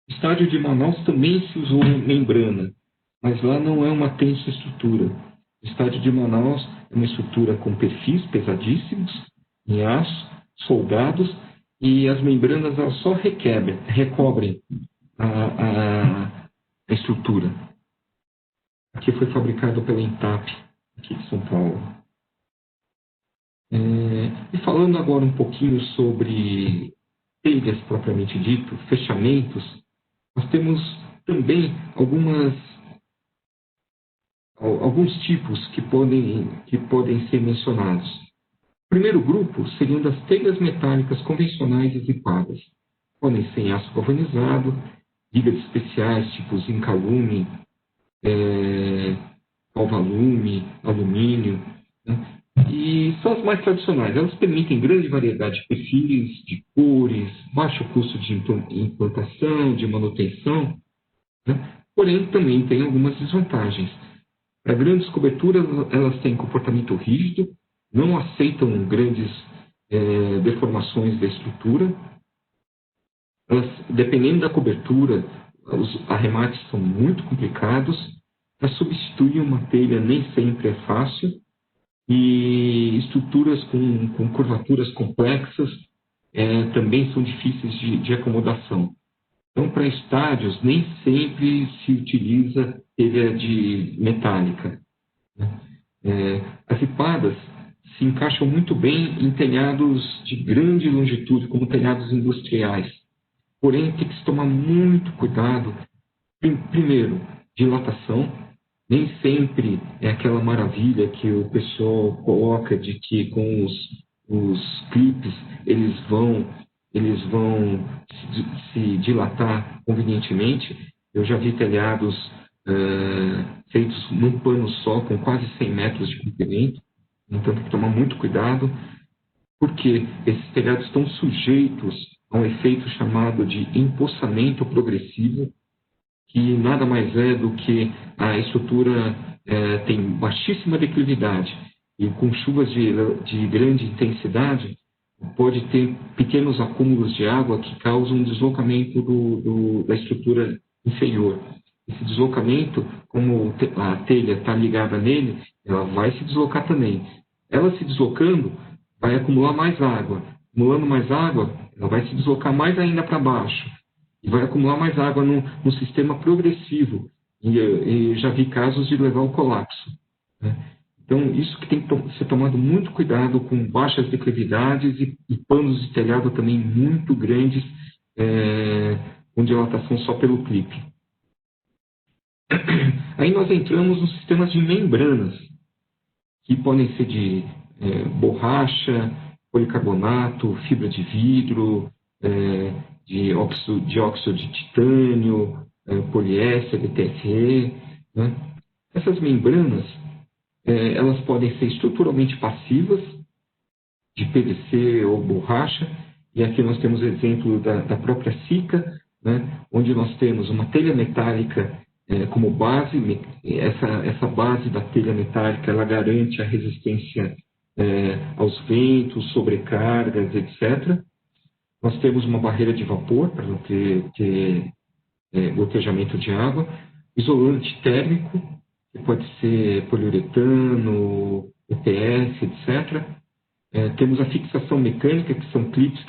No estádio de Manaus também se usou membrana, mas lá não é uma tensa estrutura. O estádio de Manaus é uma estrutura com perfis pesadíssimos, em aço, soldados, e as membranas elas só recobrem a estrutura. Aqui foi fabricado pela Intap, aqui de São Paulo. E falando agora um pouquinho sobre telhas propriamente dito, fechamentos, nós temos também alguns tipos que podem ser mencionados. O primeiro grupo seriam das telhas metálicas convencionais e zipadas. Podem ser em aço galvanizado, vigas especiais tipo zincalume, alvalume, alumínio, né? E são as mais tradicionais. Elas permitem grande variedade de perfis, de cores, baixo custo de implantação, de manutenção, né? Porém também tem algumas desvantagens. Para grandes coberturas, elas têm comportamento rígido, não aceitam grandes deformações da estrutura. Elas, dependendo da cobertura, os arremates são muito complicados. Para substituir uma telha nem sempre é fácil. E estruturas com curvaturas complexas também são difíceis de acomodação. Então, para estádios, nem sempre se utiliza telha metálica, né? As zipadas se encaixam muito bem em telhados de grande longitude, como telhados industriais. Porém, tem que se tomar muito cuidado. Primeiro, dilatação. Nem sempre é aquela maravilha que o pessoal coloca de que com os clipes eles vão se dilatar convenientemente. Eu já vi telhados feitos num pano só, com quase 100 metros de comprimento. Então tem que tomar muito cuidado, porque esses telhados estão sujeitos a um efeito chamado de empossamento progressivo, que nada mais é do que a estrutura tem baixíssima declividade e com chuvas de grande intensidade pode ter pequenos acúmulos de água que causam deslocamento da estrutura inferior. Esse deslocamento, como a telha está ligada nele, ela vai se deslocar também. Ela se deslocando, vai acumular mais água. Acumulando mais água, ela vai se deslocar mais ainda para baixo. E vai acumular mais água no sistema progressivo. E já vi casos de levar ao colapso, né? Então, isso que tem que ser tomado muito cuidado com baixas declividades e panos de telhado também muito grandes, com dilatação só pelo clipe. Aí nós entramos nos sistemas de membranas, que podem ser de borracha, policarbonato, fibra de vidro, de dióxido de titânio, poliéster, TFE, né? Essas membranas, elas podem ser estruturalmente passivas, de PVC ou borracha, e aqui nós temos exemplo da própria Sika, né? Onde nós temos uma telha metálica como base. Essa base da telha metálica ela garante a resistência aos ventos, sobrecargas, etc. Nós temos uma barreira de vapor para não ter gotejamento de água, isolante térmico, que pode ser poliuretano, EPS, etc. Temos a fixação mecânica, que são clipes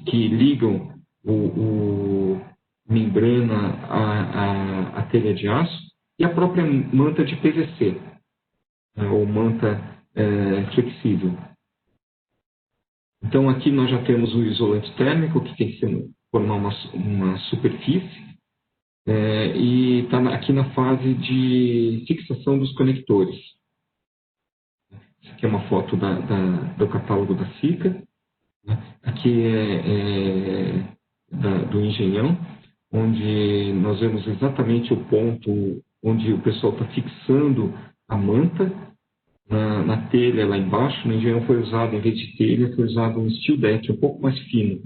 que ligam o membrana à telha de aço, e a própria manta de PVC, ou manta flexível. Então, aqui nós já temos o isolante térmico, que tem que formar uma superfície, e está aqui na fase de fixação dos conectores. Essa aqui é uma foto do catálogo da Sika. Aqui do Engenhão, onde nós vemos exatamente o ponto onde o pessoal está fixando a manta, na telha lá embaixo. No engenhão foi usado, em vez de telha, foi usado um steel deck um pouco mais fino.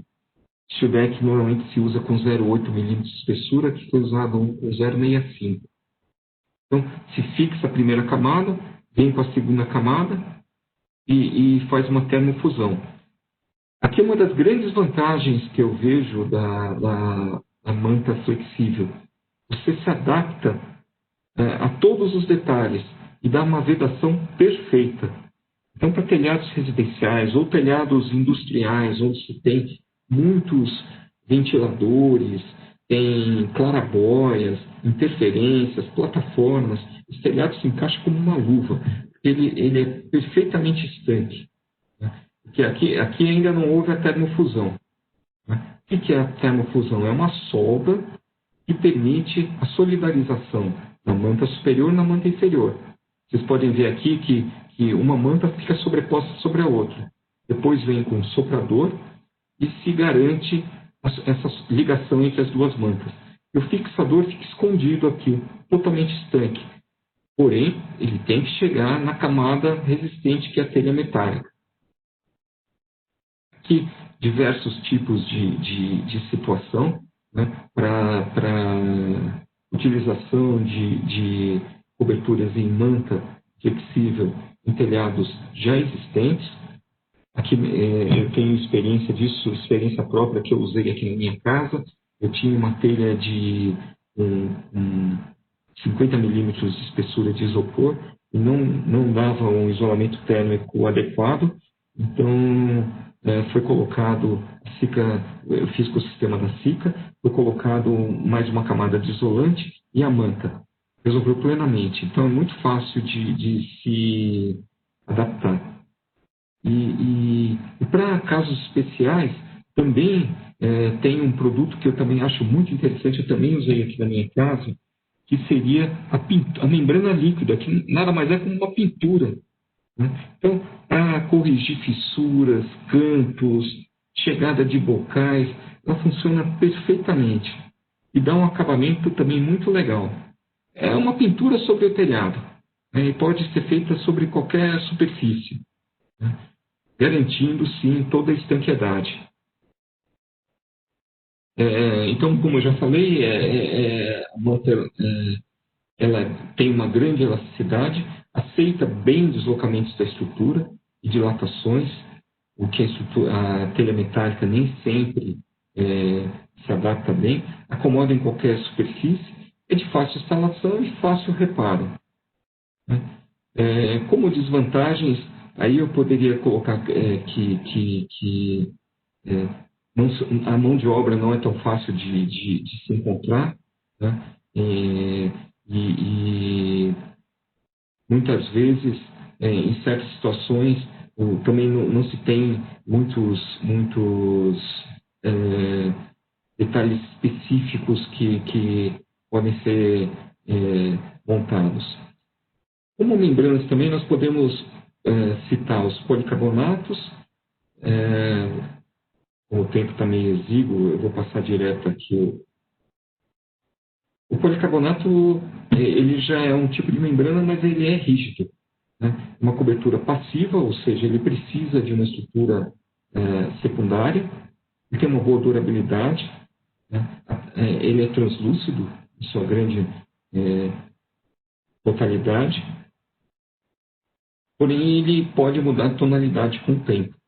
Steel deck normalmente se usa com 0,8 milímetros de espessura, aqui foi usado um com 0,65. Então, se fixa a primeira camada, vem com a segunda camada e faz uma termofusão. Aqui é uma das grandes vantagens que eu vejo da manta flexível. Você se adapta a todos os detalhes e dá uma vedação perfeita. Então, para telhados residenciais ou telhados industriais, onde se tem muitos ventiladores, tem clarabóias, interferências, plataformas, esse telhado se encaixa como uma luva. Ele é perfeitamente estanque. Porque aqui ainda não houve a termofusão. O que é a termofusão? É uma solda que permite a solidarização da manta superior na manta inferior. Vocês podem ver aqui que uma manta fica sobreposta sobre a outra. Depois vem com um soprador e se garante essa ligação entre as duas mantas. E o fixador fica escondido aqui, totalmente estanque. Porém, ele tem que chegar na camada resistente, que é a telha metálica. Aqui, diversos tipos de situação, né, para utilização de coberturas em manta flexível em telhados já existentes. Aqui eu tenho experiência disso, experiência própria que eu usei aqui na minha casa. Eu tinha uma telha de 50 milímetros de espessura de isopor e não dava um isolamento térmico adequado. Então, foi colocado, eu fiz com o sistema da Sika, foi colocado mais uma camada de isolante e a manta. Resolveu plenamente. Então, é muito fácil de se adaptar. E para casos especiais, também tem um produto que eu também acho muito interessante, eu também usei aqui na minha casa, que seria a membrana líquida, que nada mais é como uma pintura. Né? Então, para corrigir fissuras, cantos, chegada de bocais, ela funciona perfeitamente e dá um acabamento também muito legal. É uma pintura sobre o telhado, né? E pode ser feita sobre qualquer superfície, né? Garantindo, sim, toda a estanqueidade. Então, como eu já falei, a manta ela tem uma grande elasticidade, aceita bem deslocamentos da estrutura e dilatações, o que a telha metálica nem sempre se adapta bem, acomoda em qualquer superfície, é de fácil instalação e fácil reparo. Né? Como desvantagens, aí eu poderia colocar que a mão de obra não é tão fácil de se encontrar, né? E muitas vezes, em certas situações, também não se tem muitos detalhes específicos que podem ser montados. Como membranas também, nós podemos citar os policarbonatos. Como o tempo está meio exíguo, eu vou passar direto aqui. O policarbonato, ele já é um tipo de membrana, mas ele é rígido. Né? Uma cobertura passiva, ou seja, ele precisa de uma estrutura secundária, ele tem uma boa durabilidade, né? Ele é translúcido em sua grande totalidade, porém ele pode mudar de tonalidade com o tempo.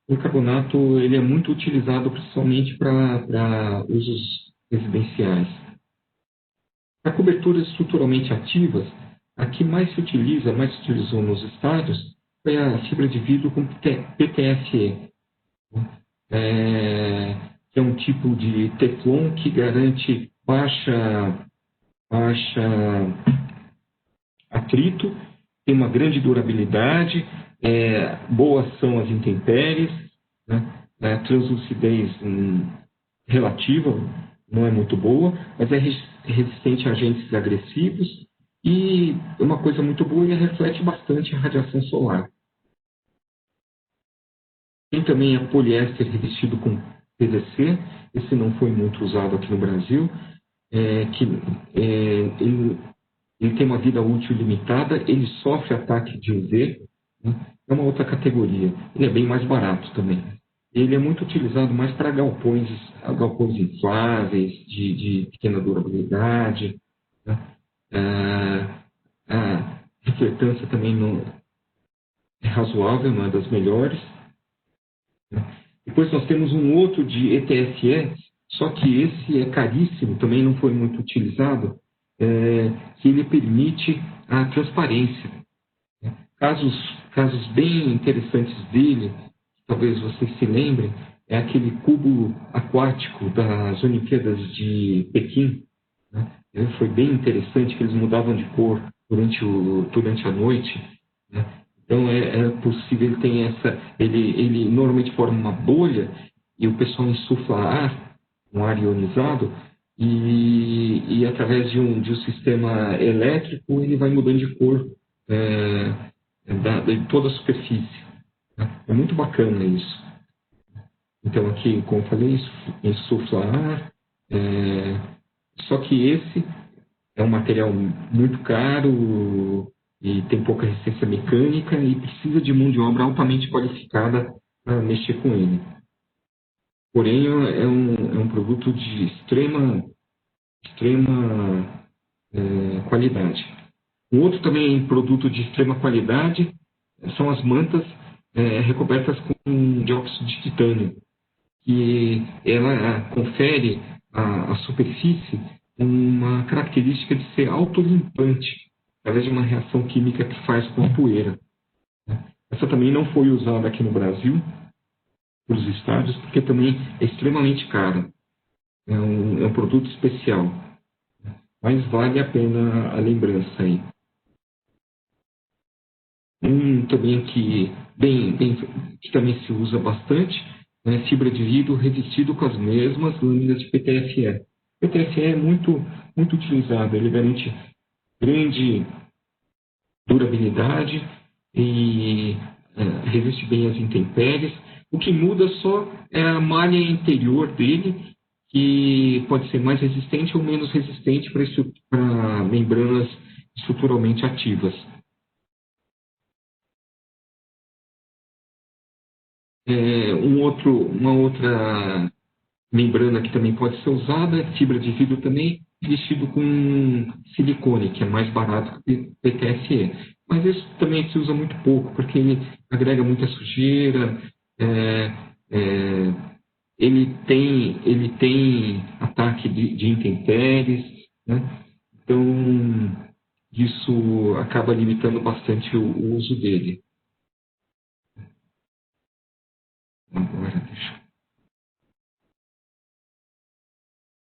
O carbonato ele é muito utilizado principalmente para usos residenciais. Para coberturas estruturalmente ativas, a que mais se utilizou nos estádios foi a fibra de vidro com PTFE, que é um tipo de teflon que garante baixa atrito, tem uma grande durabilidade, boa ação às intempéries, né? A translucidez relativa não é muito boa, mas é resistente a agentes agressivos e uma coisa muito boa, ele reflete bastante a radiação solar. Tem também a poliéster revestido com PVC, esse não foi muito usado aqui no Brasil, ele tem uma vida útil limitada, ele sofre ataque de UV, né? É uma outra categoria. Ele é bem mais barato também. Ele é muito utilizado mais para galpões infláveis, de pequena durabilidade, né? A refletância também é razoável, não é das melhores, né? Depois nós temos um outro de ETFE, só que esse é caríssimo, também não foi muito utilizado, que ele permite a transparência. Casos bem interessantes dele, talvez vocês se lembrem, é aquele cubo aquático das Olimpíadas de Pequim, né? Foi bem interessante que eles mudavam de cor durante a noite, né? Então é possível, ele tem ele normalmente forma uma bolha e o pessoal insufla ar, um ar ionizado, e através de um sistema elétrico ele vai mudando de cor de toda a superfície, né? É muito bacana isso. Então aqui, como eu falei, insufla ar, só que esse é um material muito caro e tem pouca resistência mecânica e precisa de mão de obra altamente qualificada para mexer com ele. Porém, é um produto de extrema qualidade. Um outro também produto de extrema qualidade são as mantas recobertas com dióxido de titânio, que ela confere à superfície uma característica de ser autolimpante, através de uma reação química que faz com a poeira. Essa também não foi usada aqui no Brasil, pelos estádios, porque também é extremamente cara. É um produto especial, mas vale a pena a lembrança aí. Um também que também se usa bastante, né, fibra de vidro revestido com as mesmas lâminas de PTFE. PTFE é muito utilizado, ele garante grande durabilidade e resiste bem às intempéries. O que muda só é a malha interior dele, que pode ser mais resistente ou menos resistente para membranas estruturalmente ativas. Uma outra membrana que também pode ser usada é fibra de vidro também, vestido com silicone, que é mais barato que PTFE. Mas isso também se usa muito pouco, porque ele agrega muita sujeira, ele tem ataque de intempéries, né? Então isso acaba limitando bastante o uso dele. Agora,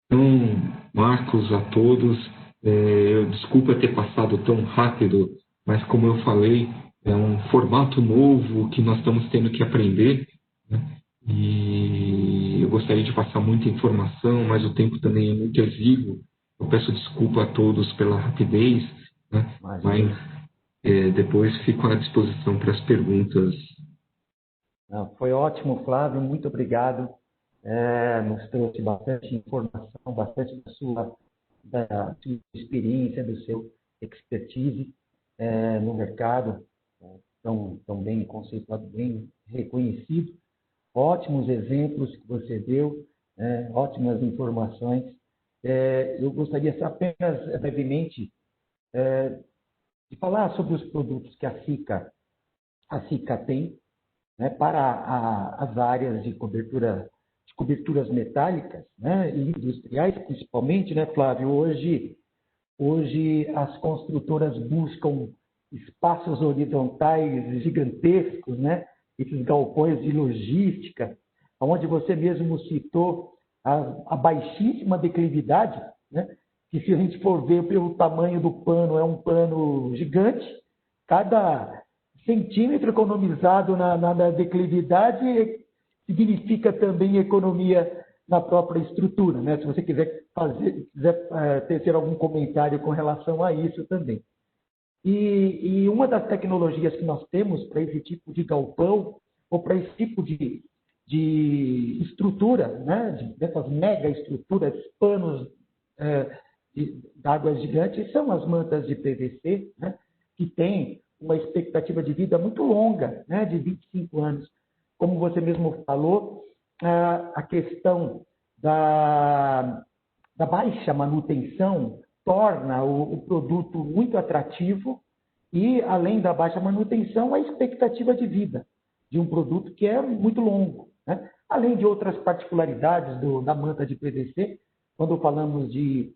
Então, Marcos, a todos, desculpa ter passado tão rápido, mas como eu falei, é um formato novo que nós estamos tendo que aprender, né? E eu gostaria de passar muita informação, mas o tempo também é muito exíguo. Eu peço desculpa a todos pela rapidez, né? Mas depois fico à disposição para as perguntas. Não, foi ótimo, Flávio, muito obrigado. Nos trouxe bastante informação, bastante da sua experiência, do seu expertise no mercado, tão bem conceituado, bem reconhecido. Ótimos exemplos que você deu, ótimas informações. Eu gostaria apenas brevemente de falar sobre os produtos que a SICA tem, né, para as áreas de coberturas metálicas, né, e industriais, principalmente, né, Flávio? Hoje as construtoras buscam espaços horizontais gigantescos, né, esses galpões de logística, onde você mesmo citou a baixíssima declividade, né, que se a gente for ver pelo tamanho do pano, é um pano gigante. Cada centímetro economizado na declividade significa também economia na própria estrutura, né? Se você quiser ter algum comentário com relação a isso também. E uma das tecnologias que nós temos para esse tipo de galpão, ou para esse tipo de estrutura, né? Dessas mega estruturas, panos d'água gigante são as mantas de PVC, né, que têm uma expectativa de vida muito longa, né, de 25 anos. Como você mesmo falou, a questão da baixa manutenção torna o produto muito atrativo e, além da baixa manutenção, a expectativa de vida de um produto que é muito longo, né? Além de outras particularidades da manta de PVC, quando falamos de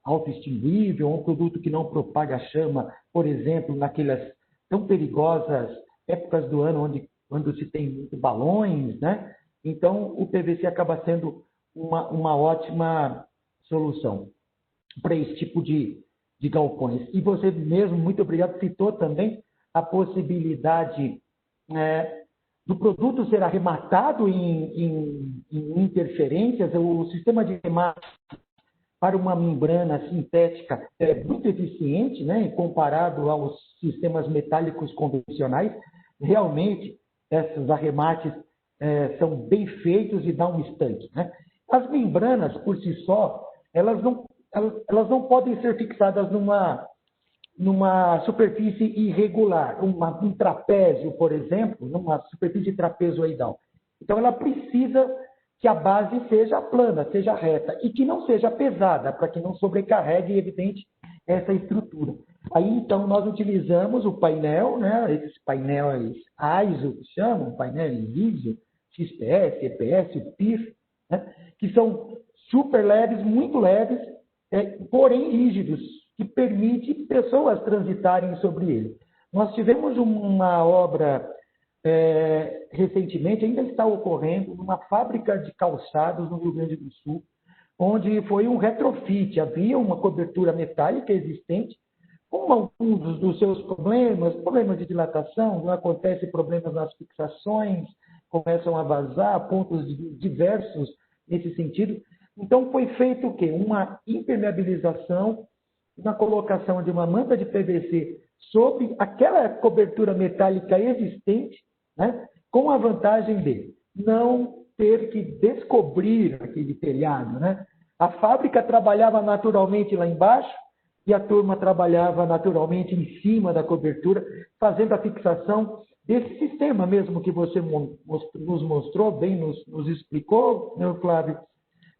autoextinguível, um produto que não propaga chama, por exemplo, naquelas tão perigosas épocas do ano quando se tem muito balões, né? Então, o PVC acaba sendo uma ótima solução para esse tipo de galpões. E você mesmo, muito obrigado, citou também a possibilidade do produto ser arrematado em interferências. O sistema de remate para uma membrana sintética é muito eficiente, né, comparado aos sistemas metálicos convencionais. Realmente, esses arremates são bem feitos e dão um estanque, né? As membranas, por si só, elas não podem ser fixadas numa superfície irregular, um trapézio, por exemplo, numa superfície trapezoidal. Então, ela precisa que a base seja plana, seja reta e que não seja pesada, para que não sobrecarregue, evidente, essa estrutura. Aí, então, nós utilizamos o painel, né, esses painéis ISO, que chamam, painéis ISO, XPS, EPS, PIF, né, que são super leves, muito leves, porém rígidos, que permite pessoas transitarem sobre ele. Nós tivemos uma obra recentemente, ainda está ocorrendo, numa fábrica de calçados no Rio Grande do Sul, onde foi um retrofit. Havia uma cobertura metálica existente, com alguns dos seus problemas de dilatação, acontecem problemas nas fixações, começam a vazar, pontos diversos nesse sentido. Então, foi feito o quê? Uma impermeabilização, na colocação de uma manta de PVC sobre aquela cobertura metálica existente, né, com a vantagem de não ter que descobrir aquele telhado, né? A fábrica trabalhava naturalmente lá embaixo e a turma trabalhava naturalmente em cima da cobertura, fazendo a fixação desse sistema mesmo que você nos mostrou, bem nos explicou, meu Flávio,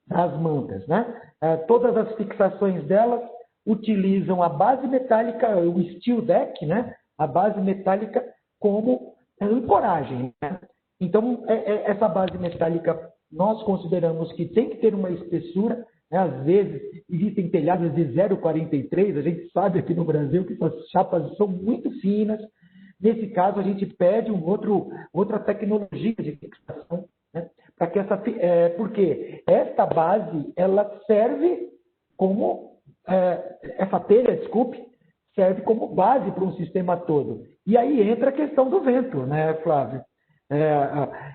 das mantas, né? Todas as fixações delas utilizam a base metálica, o steel deck, né? A base metálica como ancoragem, né? Então, essa base metálica, nós consideramos que tem que ter uma espessura, né? Às vezes, existem telhados de 0,43, a gente sabe aqui no Brasil que essas chapas são muito finas. Nesse caso, a gente pede outra tecnologia de fixação, né? Para que porque esta base, ela serve como, essa telha, desculpe, serve como base para um sistema todo. E aí entra a questão do vento, né, Flávio?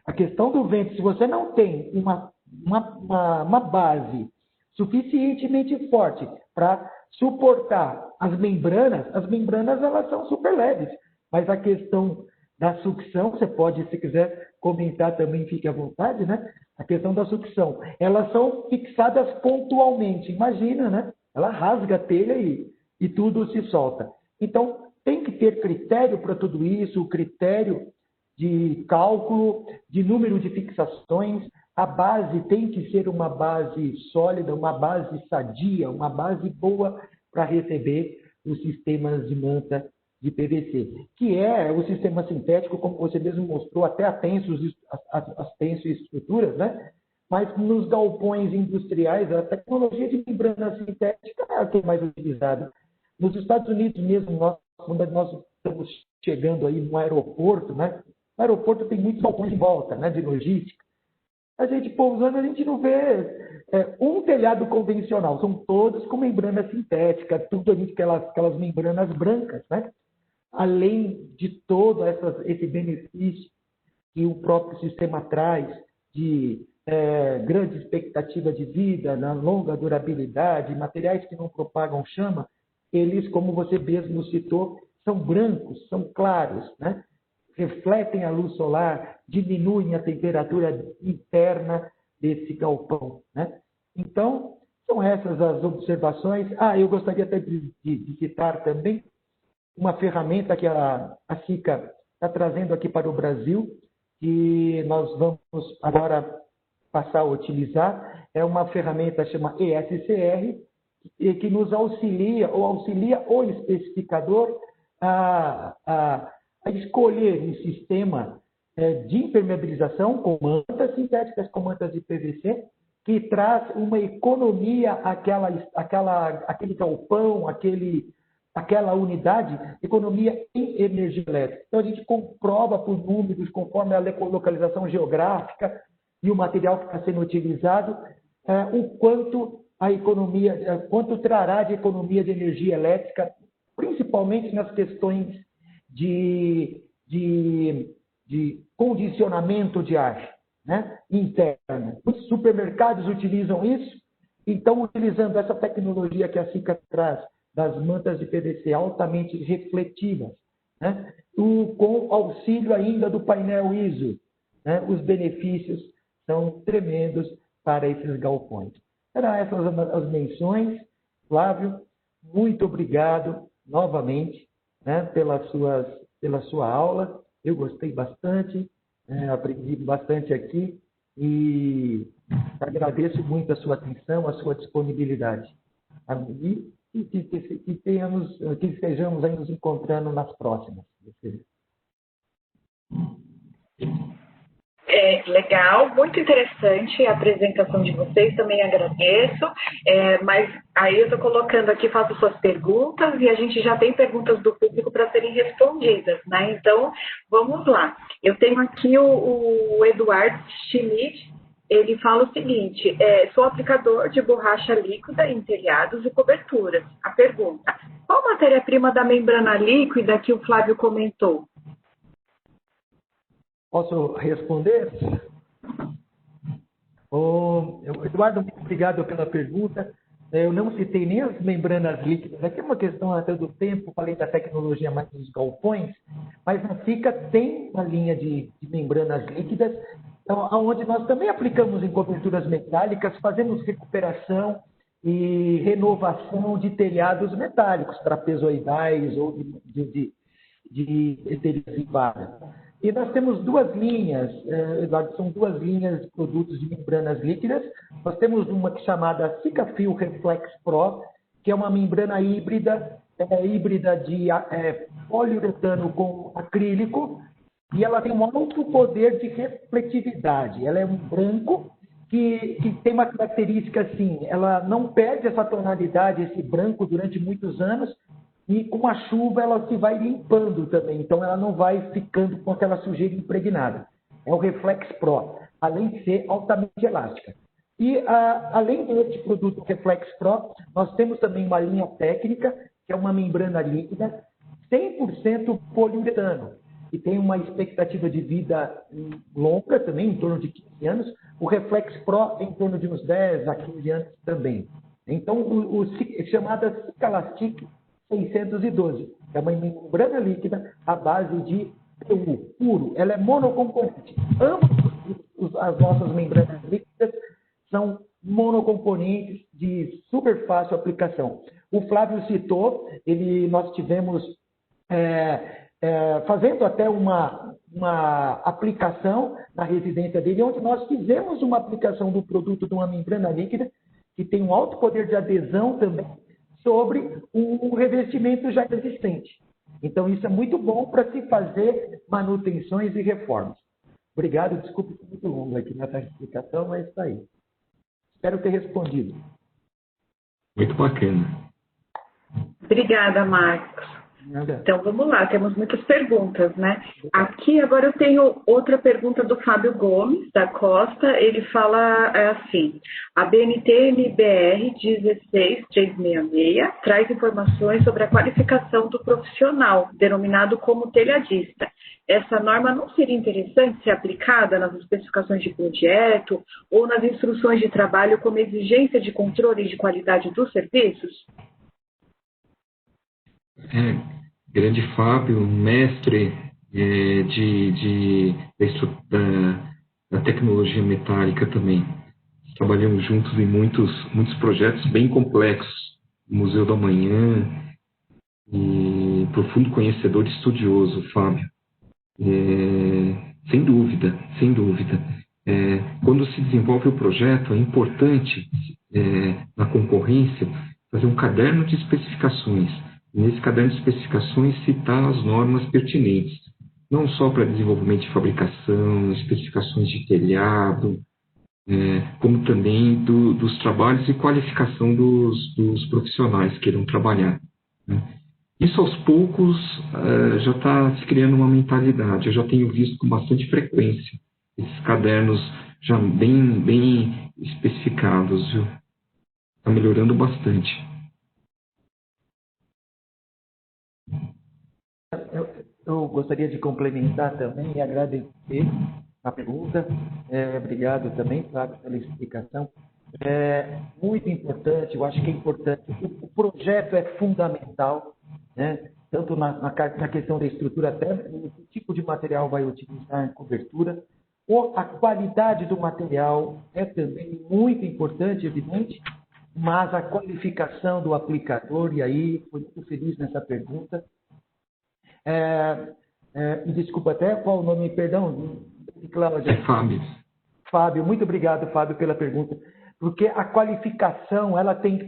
A questão do vento, se você não tem uma base suficientemente forte para suportar as membranas elas são super leves. Mas a questão da sucção, você pode, se quiser comentar também, fique à vontade, né? A questão da sucção, elas são fixadas pontualmente. Imagina, né? Ela rasga a telha e tudo se solta. Então, tem que ter critério para tudo isso, critério de cálculo, de número de fixações. A base tem que ser uma base sólida, uma base sadia, uma base boa para receber os sistemas de manta de PVC, que é o sistema sintético, como você mesmo mostrou, até as tensas estruturas, né? Mas nos galpões industriais, a tecnologia de membrana sintética é a que é mais utilizada. Nos Estados Unidos mesmo, quando nós estamos chegando aí no aeroporto, né? No aeroporto tem muitos galpões em volta, né? De logística. A gente pousando, a gente não vê um telhado convencional, são todos com membrana sintética, tudo ali aquelas membranas brancas, né? Além de todo esse benefício que o próprio sistema traz de grande expectativa de vida, longa durabilidade, materiais que não propagam chama, eles, como você mesmo citou, são brancos, são claros, né? Refletem a luz solar, diminuem a temperatura interna desse galpão, né? Então, São essas as observações. Eu gostaria até de citar também uma ferramenta que a SICA está trazendo aqui para o Brasil, que nós vamos agora passar a utilizar. É uma ferramenta chamada ESCR, que nos auxilia o especificador a escolher um sistema de impermeabilização com mantas sintéticas, com mantas de PVC, que traz uma economia aquele galpão, aquela unidade, economia em energia elétrica. Então, a gente comprova por números, conforme a localização geográfica e o material que está sendo utilizado, o quanto trará de economia de energia elétrica, principalmente nas questões de condicionamento de ar, né, interno. Os supermercados utilizam isso, então, utilizando essa tecnologia que a SICA traz, das mantas de PVC altamente refletivas, né, com auxílio ainda do painel ISO, né, os benefícios são tremendos para esses galpões. Eram essas as menções. Flávio, muito obrigado novamente, né, pela sua aula. Eu gostei bastante, aprendi bastante aqui e agradeço muito a sua atenção, a sua disponibilidade. E que estejamos aí nos encontrando nas próximas. Legal, muito interessante a apresentação de vocês, também agradeço, mas aí eu estou colocando aqui, faço suas perguntas e a gente já tem perguntas do público para serem respondidas, né? Então, vamos lá. Eu tenho aqui o Eduardo Schmidt, ele fala o seguinte: sou aplicador de borracha líquida em telhados e coberturas. A pergunta: qual matéria-prima da membrana líquida que o Flávio comentou? Posso responder? Eduardo, muito obrigado pela pergunta. Eu não citei nem as membranas líquidas. Aqui é uma questão até do tempo, falei da tecnologia mais dos galpões, mas na SICA tem uma linha de membranas líquidas, onde nós também aplicamos em coberturas metálicas, fazemos recuperação e renovação de telhados metálicos, trapezoidais ou de telhas em vara. E nós temos duas linhas, Eduardo, são duas linhas de produtos de membranas líquidas. Nós temos uma chamada SICAFIL Reflex Pro, que é uma membrana híbrida de poliuretano com acrílico, e ela tem um alto poder de refletividade. Ela é um branco que tem uma característica assim, ela não perde essa tonalidade, esse branco, durante muitos anos, e com a chuva ela se vai limpando também, então ela não vai ficando com aquela sujeira impregnada. É o Reflex Pro, além de ser altamente elástica. E além desse produto Reflex Pro, nós temos também uma linha técnica, que é uma membrana líquida, 100% poliuretano, e tem uma expectativa de vida longa também, em torno de 15 anos. O Reflex Pro em torno de uns 10 a 15 anos também. Então, chamada Cicalastic 612. É uma membrana líquida à base de PU puro. Ela é monocomponente. Ambas as nossas membranas líquidas são monocomponentes de super fácil aplicação. O Flávio citou, nós tivemos fazendo até uma aplicação na residência dele, onde nós fizemos uma aplicação do produto de uma membrana líquida, que tem um alto poder de adesão também, sobre um revestimento já existente. Então, isso é muito bom para se fazer manutenções e reformas. Obrigado, desculpe ser muito longo aqui nessa explicação, mas está aí. Espero ter respondido. Muito bacana. Obrigada, Marcos. Então, vamos lá, temos muitas perguntas, né? Aqui, agora eu tenho outra pergunta do Fábio Gomes, da Costa. Ele fala assim: a BNT-NBR 16366 traz informações sobre a qualificação do profissional, denominado como telhadista. Essa norma não seria interessante ser aplicada nas especificações de projeto ou nas instruções de trabalho como exigência de controle de qualidade dos serviços? Grande Fábio, mestre da tecnologia metálica também. trabalhamos juntos em muitos projetos bem complexos. Museu do Amanhã, e profundo conhecedor e estudioso, Fábio. Sem dúvida, sem dúvida. Quando se desenvolve o projeto, é importante, na concorrência, fazer um caderno de especificações. E nesse caderno de especificações, citar as normas pertinentes. Não só para desenvolvimento de fabricação, especificações de telhado, como também dos trabalhos e qualificação dos profissionais que irão trabalhar, né? Isso, aos poucos, já está se criando uma mentalidade. Eu já tenho visto com bastante frequência esses cadernos já bem especificados, viu? Está melhorando bastante. Eu gostaria de complementar também e agradecer a pergunta. Obrigado também, Flávio, pela explicação. Muito importante, eu acho que é importante. O projeto é fundamental, né? Tanto na questão da estrutura térmica, que tipo de material vai utilizar em cobertura, ou a qualidade do material é também muito importante, evidente, mas a qualificação do aplicador, e aí estou muito feliz nessa pergunta. Me desculpa até, qual o nome, perdão, Cláudia? Fábio. Fábio, muito obrigado, Fábio, pela pergunta. Porque a qualificação, ela teria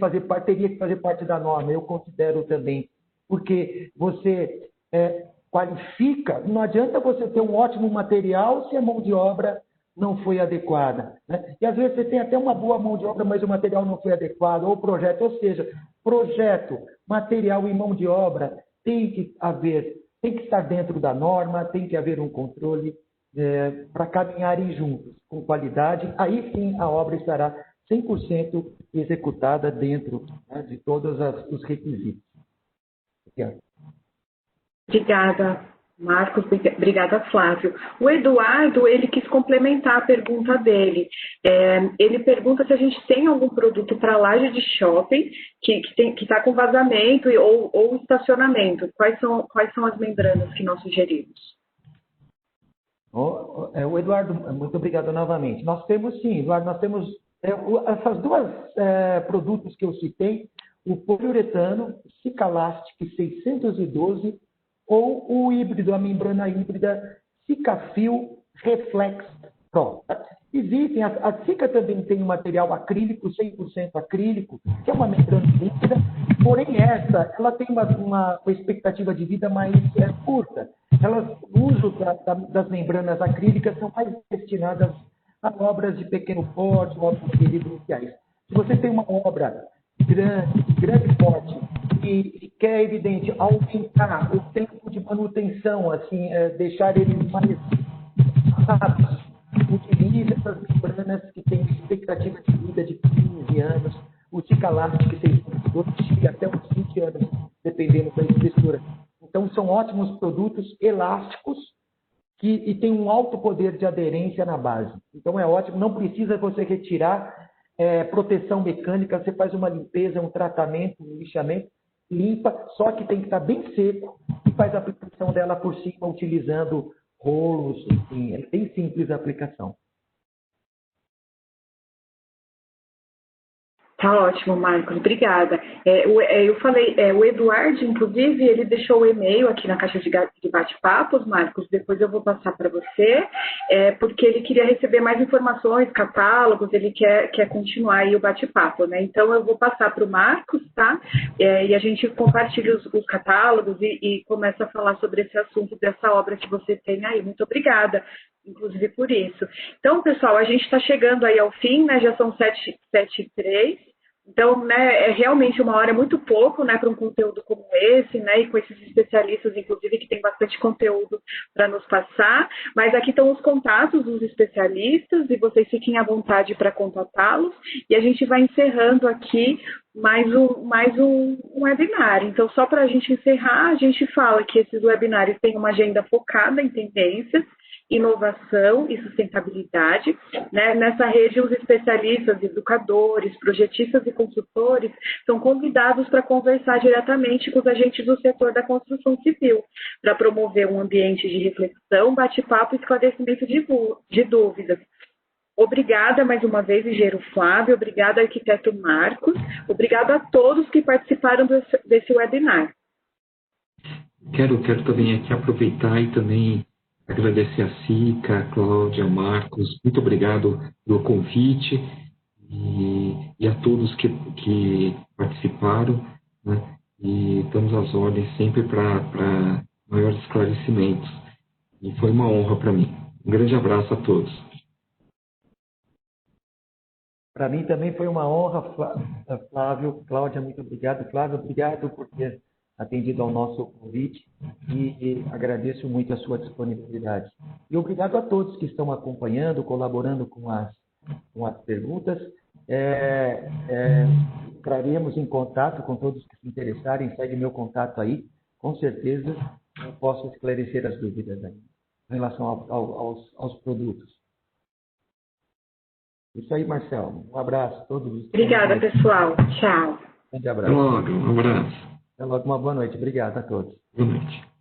que fazer parte da norma, eu considero também. Porque você qualifica, não adianta você ter um ótimo material se a mão de obra não foi adequada, né? E às vezes você tem até uma boa mão de obra, mas o material não foi adequado, ou o projeto, ou seja, projeto, material e mão de obra tem que estar dentro da norma, tem que haver um controle para caminharem juntos, com qualidade, aí sim a obra estará 100% executada dentro, né, de todos os requisitos. Obrigada, Marcos. Obrigada, Flávio. O Eduardo, ele quis complementar a pergunta dele. Ele pergunta se a gente tem algum produto para laje de shopping que está com vazamento ou estacionamento. Quais são as membranas que nós sugerimos? O Eduardo, muito obrigado novamente. Nós temos sim, Eduardo, nós temos essas duas produtos que eu citei, o poliuretano Cicalastic 612 ou o híbrido, a membrana híbrida Cicafil Reflex Pro. Existem, a Cica também tem um material acrílico, 100% acrílico, que é uma membrana líquida, porém ela tem uma expectativa de vida mais curta. O uso das membranas acrílicas são mais destinadas a obras de pequeno porte, obras residenciais. Se você tem uma obra grande porte e quer, evidente, aumentar o tempo de manutenção, assim, deixar ele mais rápido, utilize essas membranas que têm expectativa de vida de 15 anos, o Cicalastic que tem até uns 20 anos, dependendo da espessura. Então, são ótimos produtos elásticos e tem um alto poder de aderência na base. Então, é ótimo, não precisa você retirar proteção mecânica, você faz uma limpeza, um tratamento, um lixamento, limpa, só que tem que estar bem seco e faz a aplicação dela por cima, utilizando rolos, enfim, é bem simples a aplicação. Tá ótimo, Marcos, obrigada. Eu falei, o Eduardo, inclusive, ele deixou o e-mail aqui na caixa de bate-papos, Marcos, depois eu vou passar para você, porque ele queria receber mais informações, catálogos, ele quer continuar aí o bate-papo, né? Então eu vou passar para o Marcos, tá? E a gente compartilha os catálogos e começa a falar sobre esse assunto dessa obra que você tem aí. Muito obrigada, inclusive, por isso. Então, pessoal, a gente está chegando aí ao fim, né? Já são 7h03. Então, né, é realmente uma hora muito pouco, né, para um conteúdo como esse, né, e com esses especialistas, inclusive, que tem bastante conteúdo para nos passar. Mas aqui estão os contatos dos especialistas e vocês fiquem à vontade para contatá-los. E a gente vai encerrando aqui mais um webinar. Então, só para a gente encerrar, a gente fala que esses webinários têm uma agenda focada em tendências, inovação e sustentabilidade, né? Nessa rede, os especialistas, educadores, projetistas e consultores são convidados para conversar diretamente com os agentes do setor da construção civil, para promover um ambiente de reflexão, bate-papo e esclarecimento de dúvidas. Obrigada mais uma vez, engenheiro Flávio, obrigada, arquiteto Marcos, obrigado a todos que participaram desse webinar. Quero também aqui aproveitar e também agradecer a Sica, a Cláudia, Marcos, muito obrigado pelo convite e a todos que participaram, né? E estamos às ordens sempre para maiores esclarecimentos. E foi uma honra para mim. Um grande abraço a todos. Para mim também foi uma honra, Flávio. Cláudia, muito obrigado. Flávio, obrigado por ter atendido ao nosso convite e agradeço muito a sua disponibilidade. E obrigado a todos que estão acompanhando, colaborando com as perguntas. Entraremos em contato com todos que se interessarem. Segue meu contato aí. Com certeza eu posso esclarecer as dúvidas aí em relação aos produtos. Isso aí, Marcelo. Um abraço a todos. Obrigada, pessoal. Tchau. Um grande abraço. Até logo. Um abraço. Até logo. Uma boa noite. Obrigado a todos. Boa noite.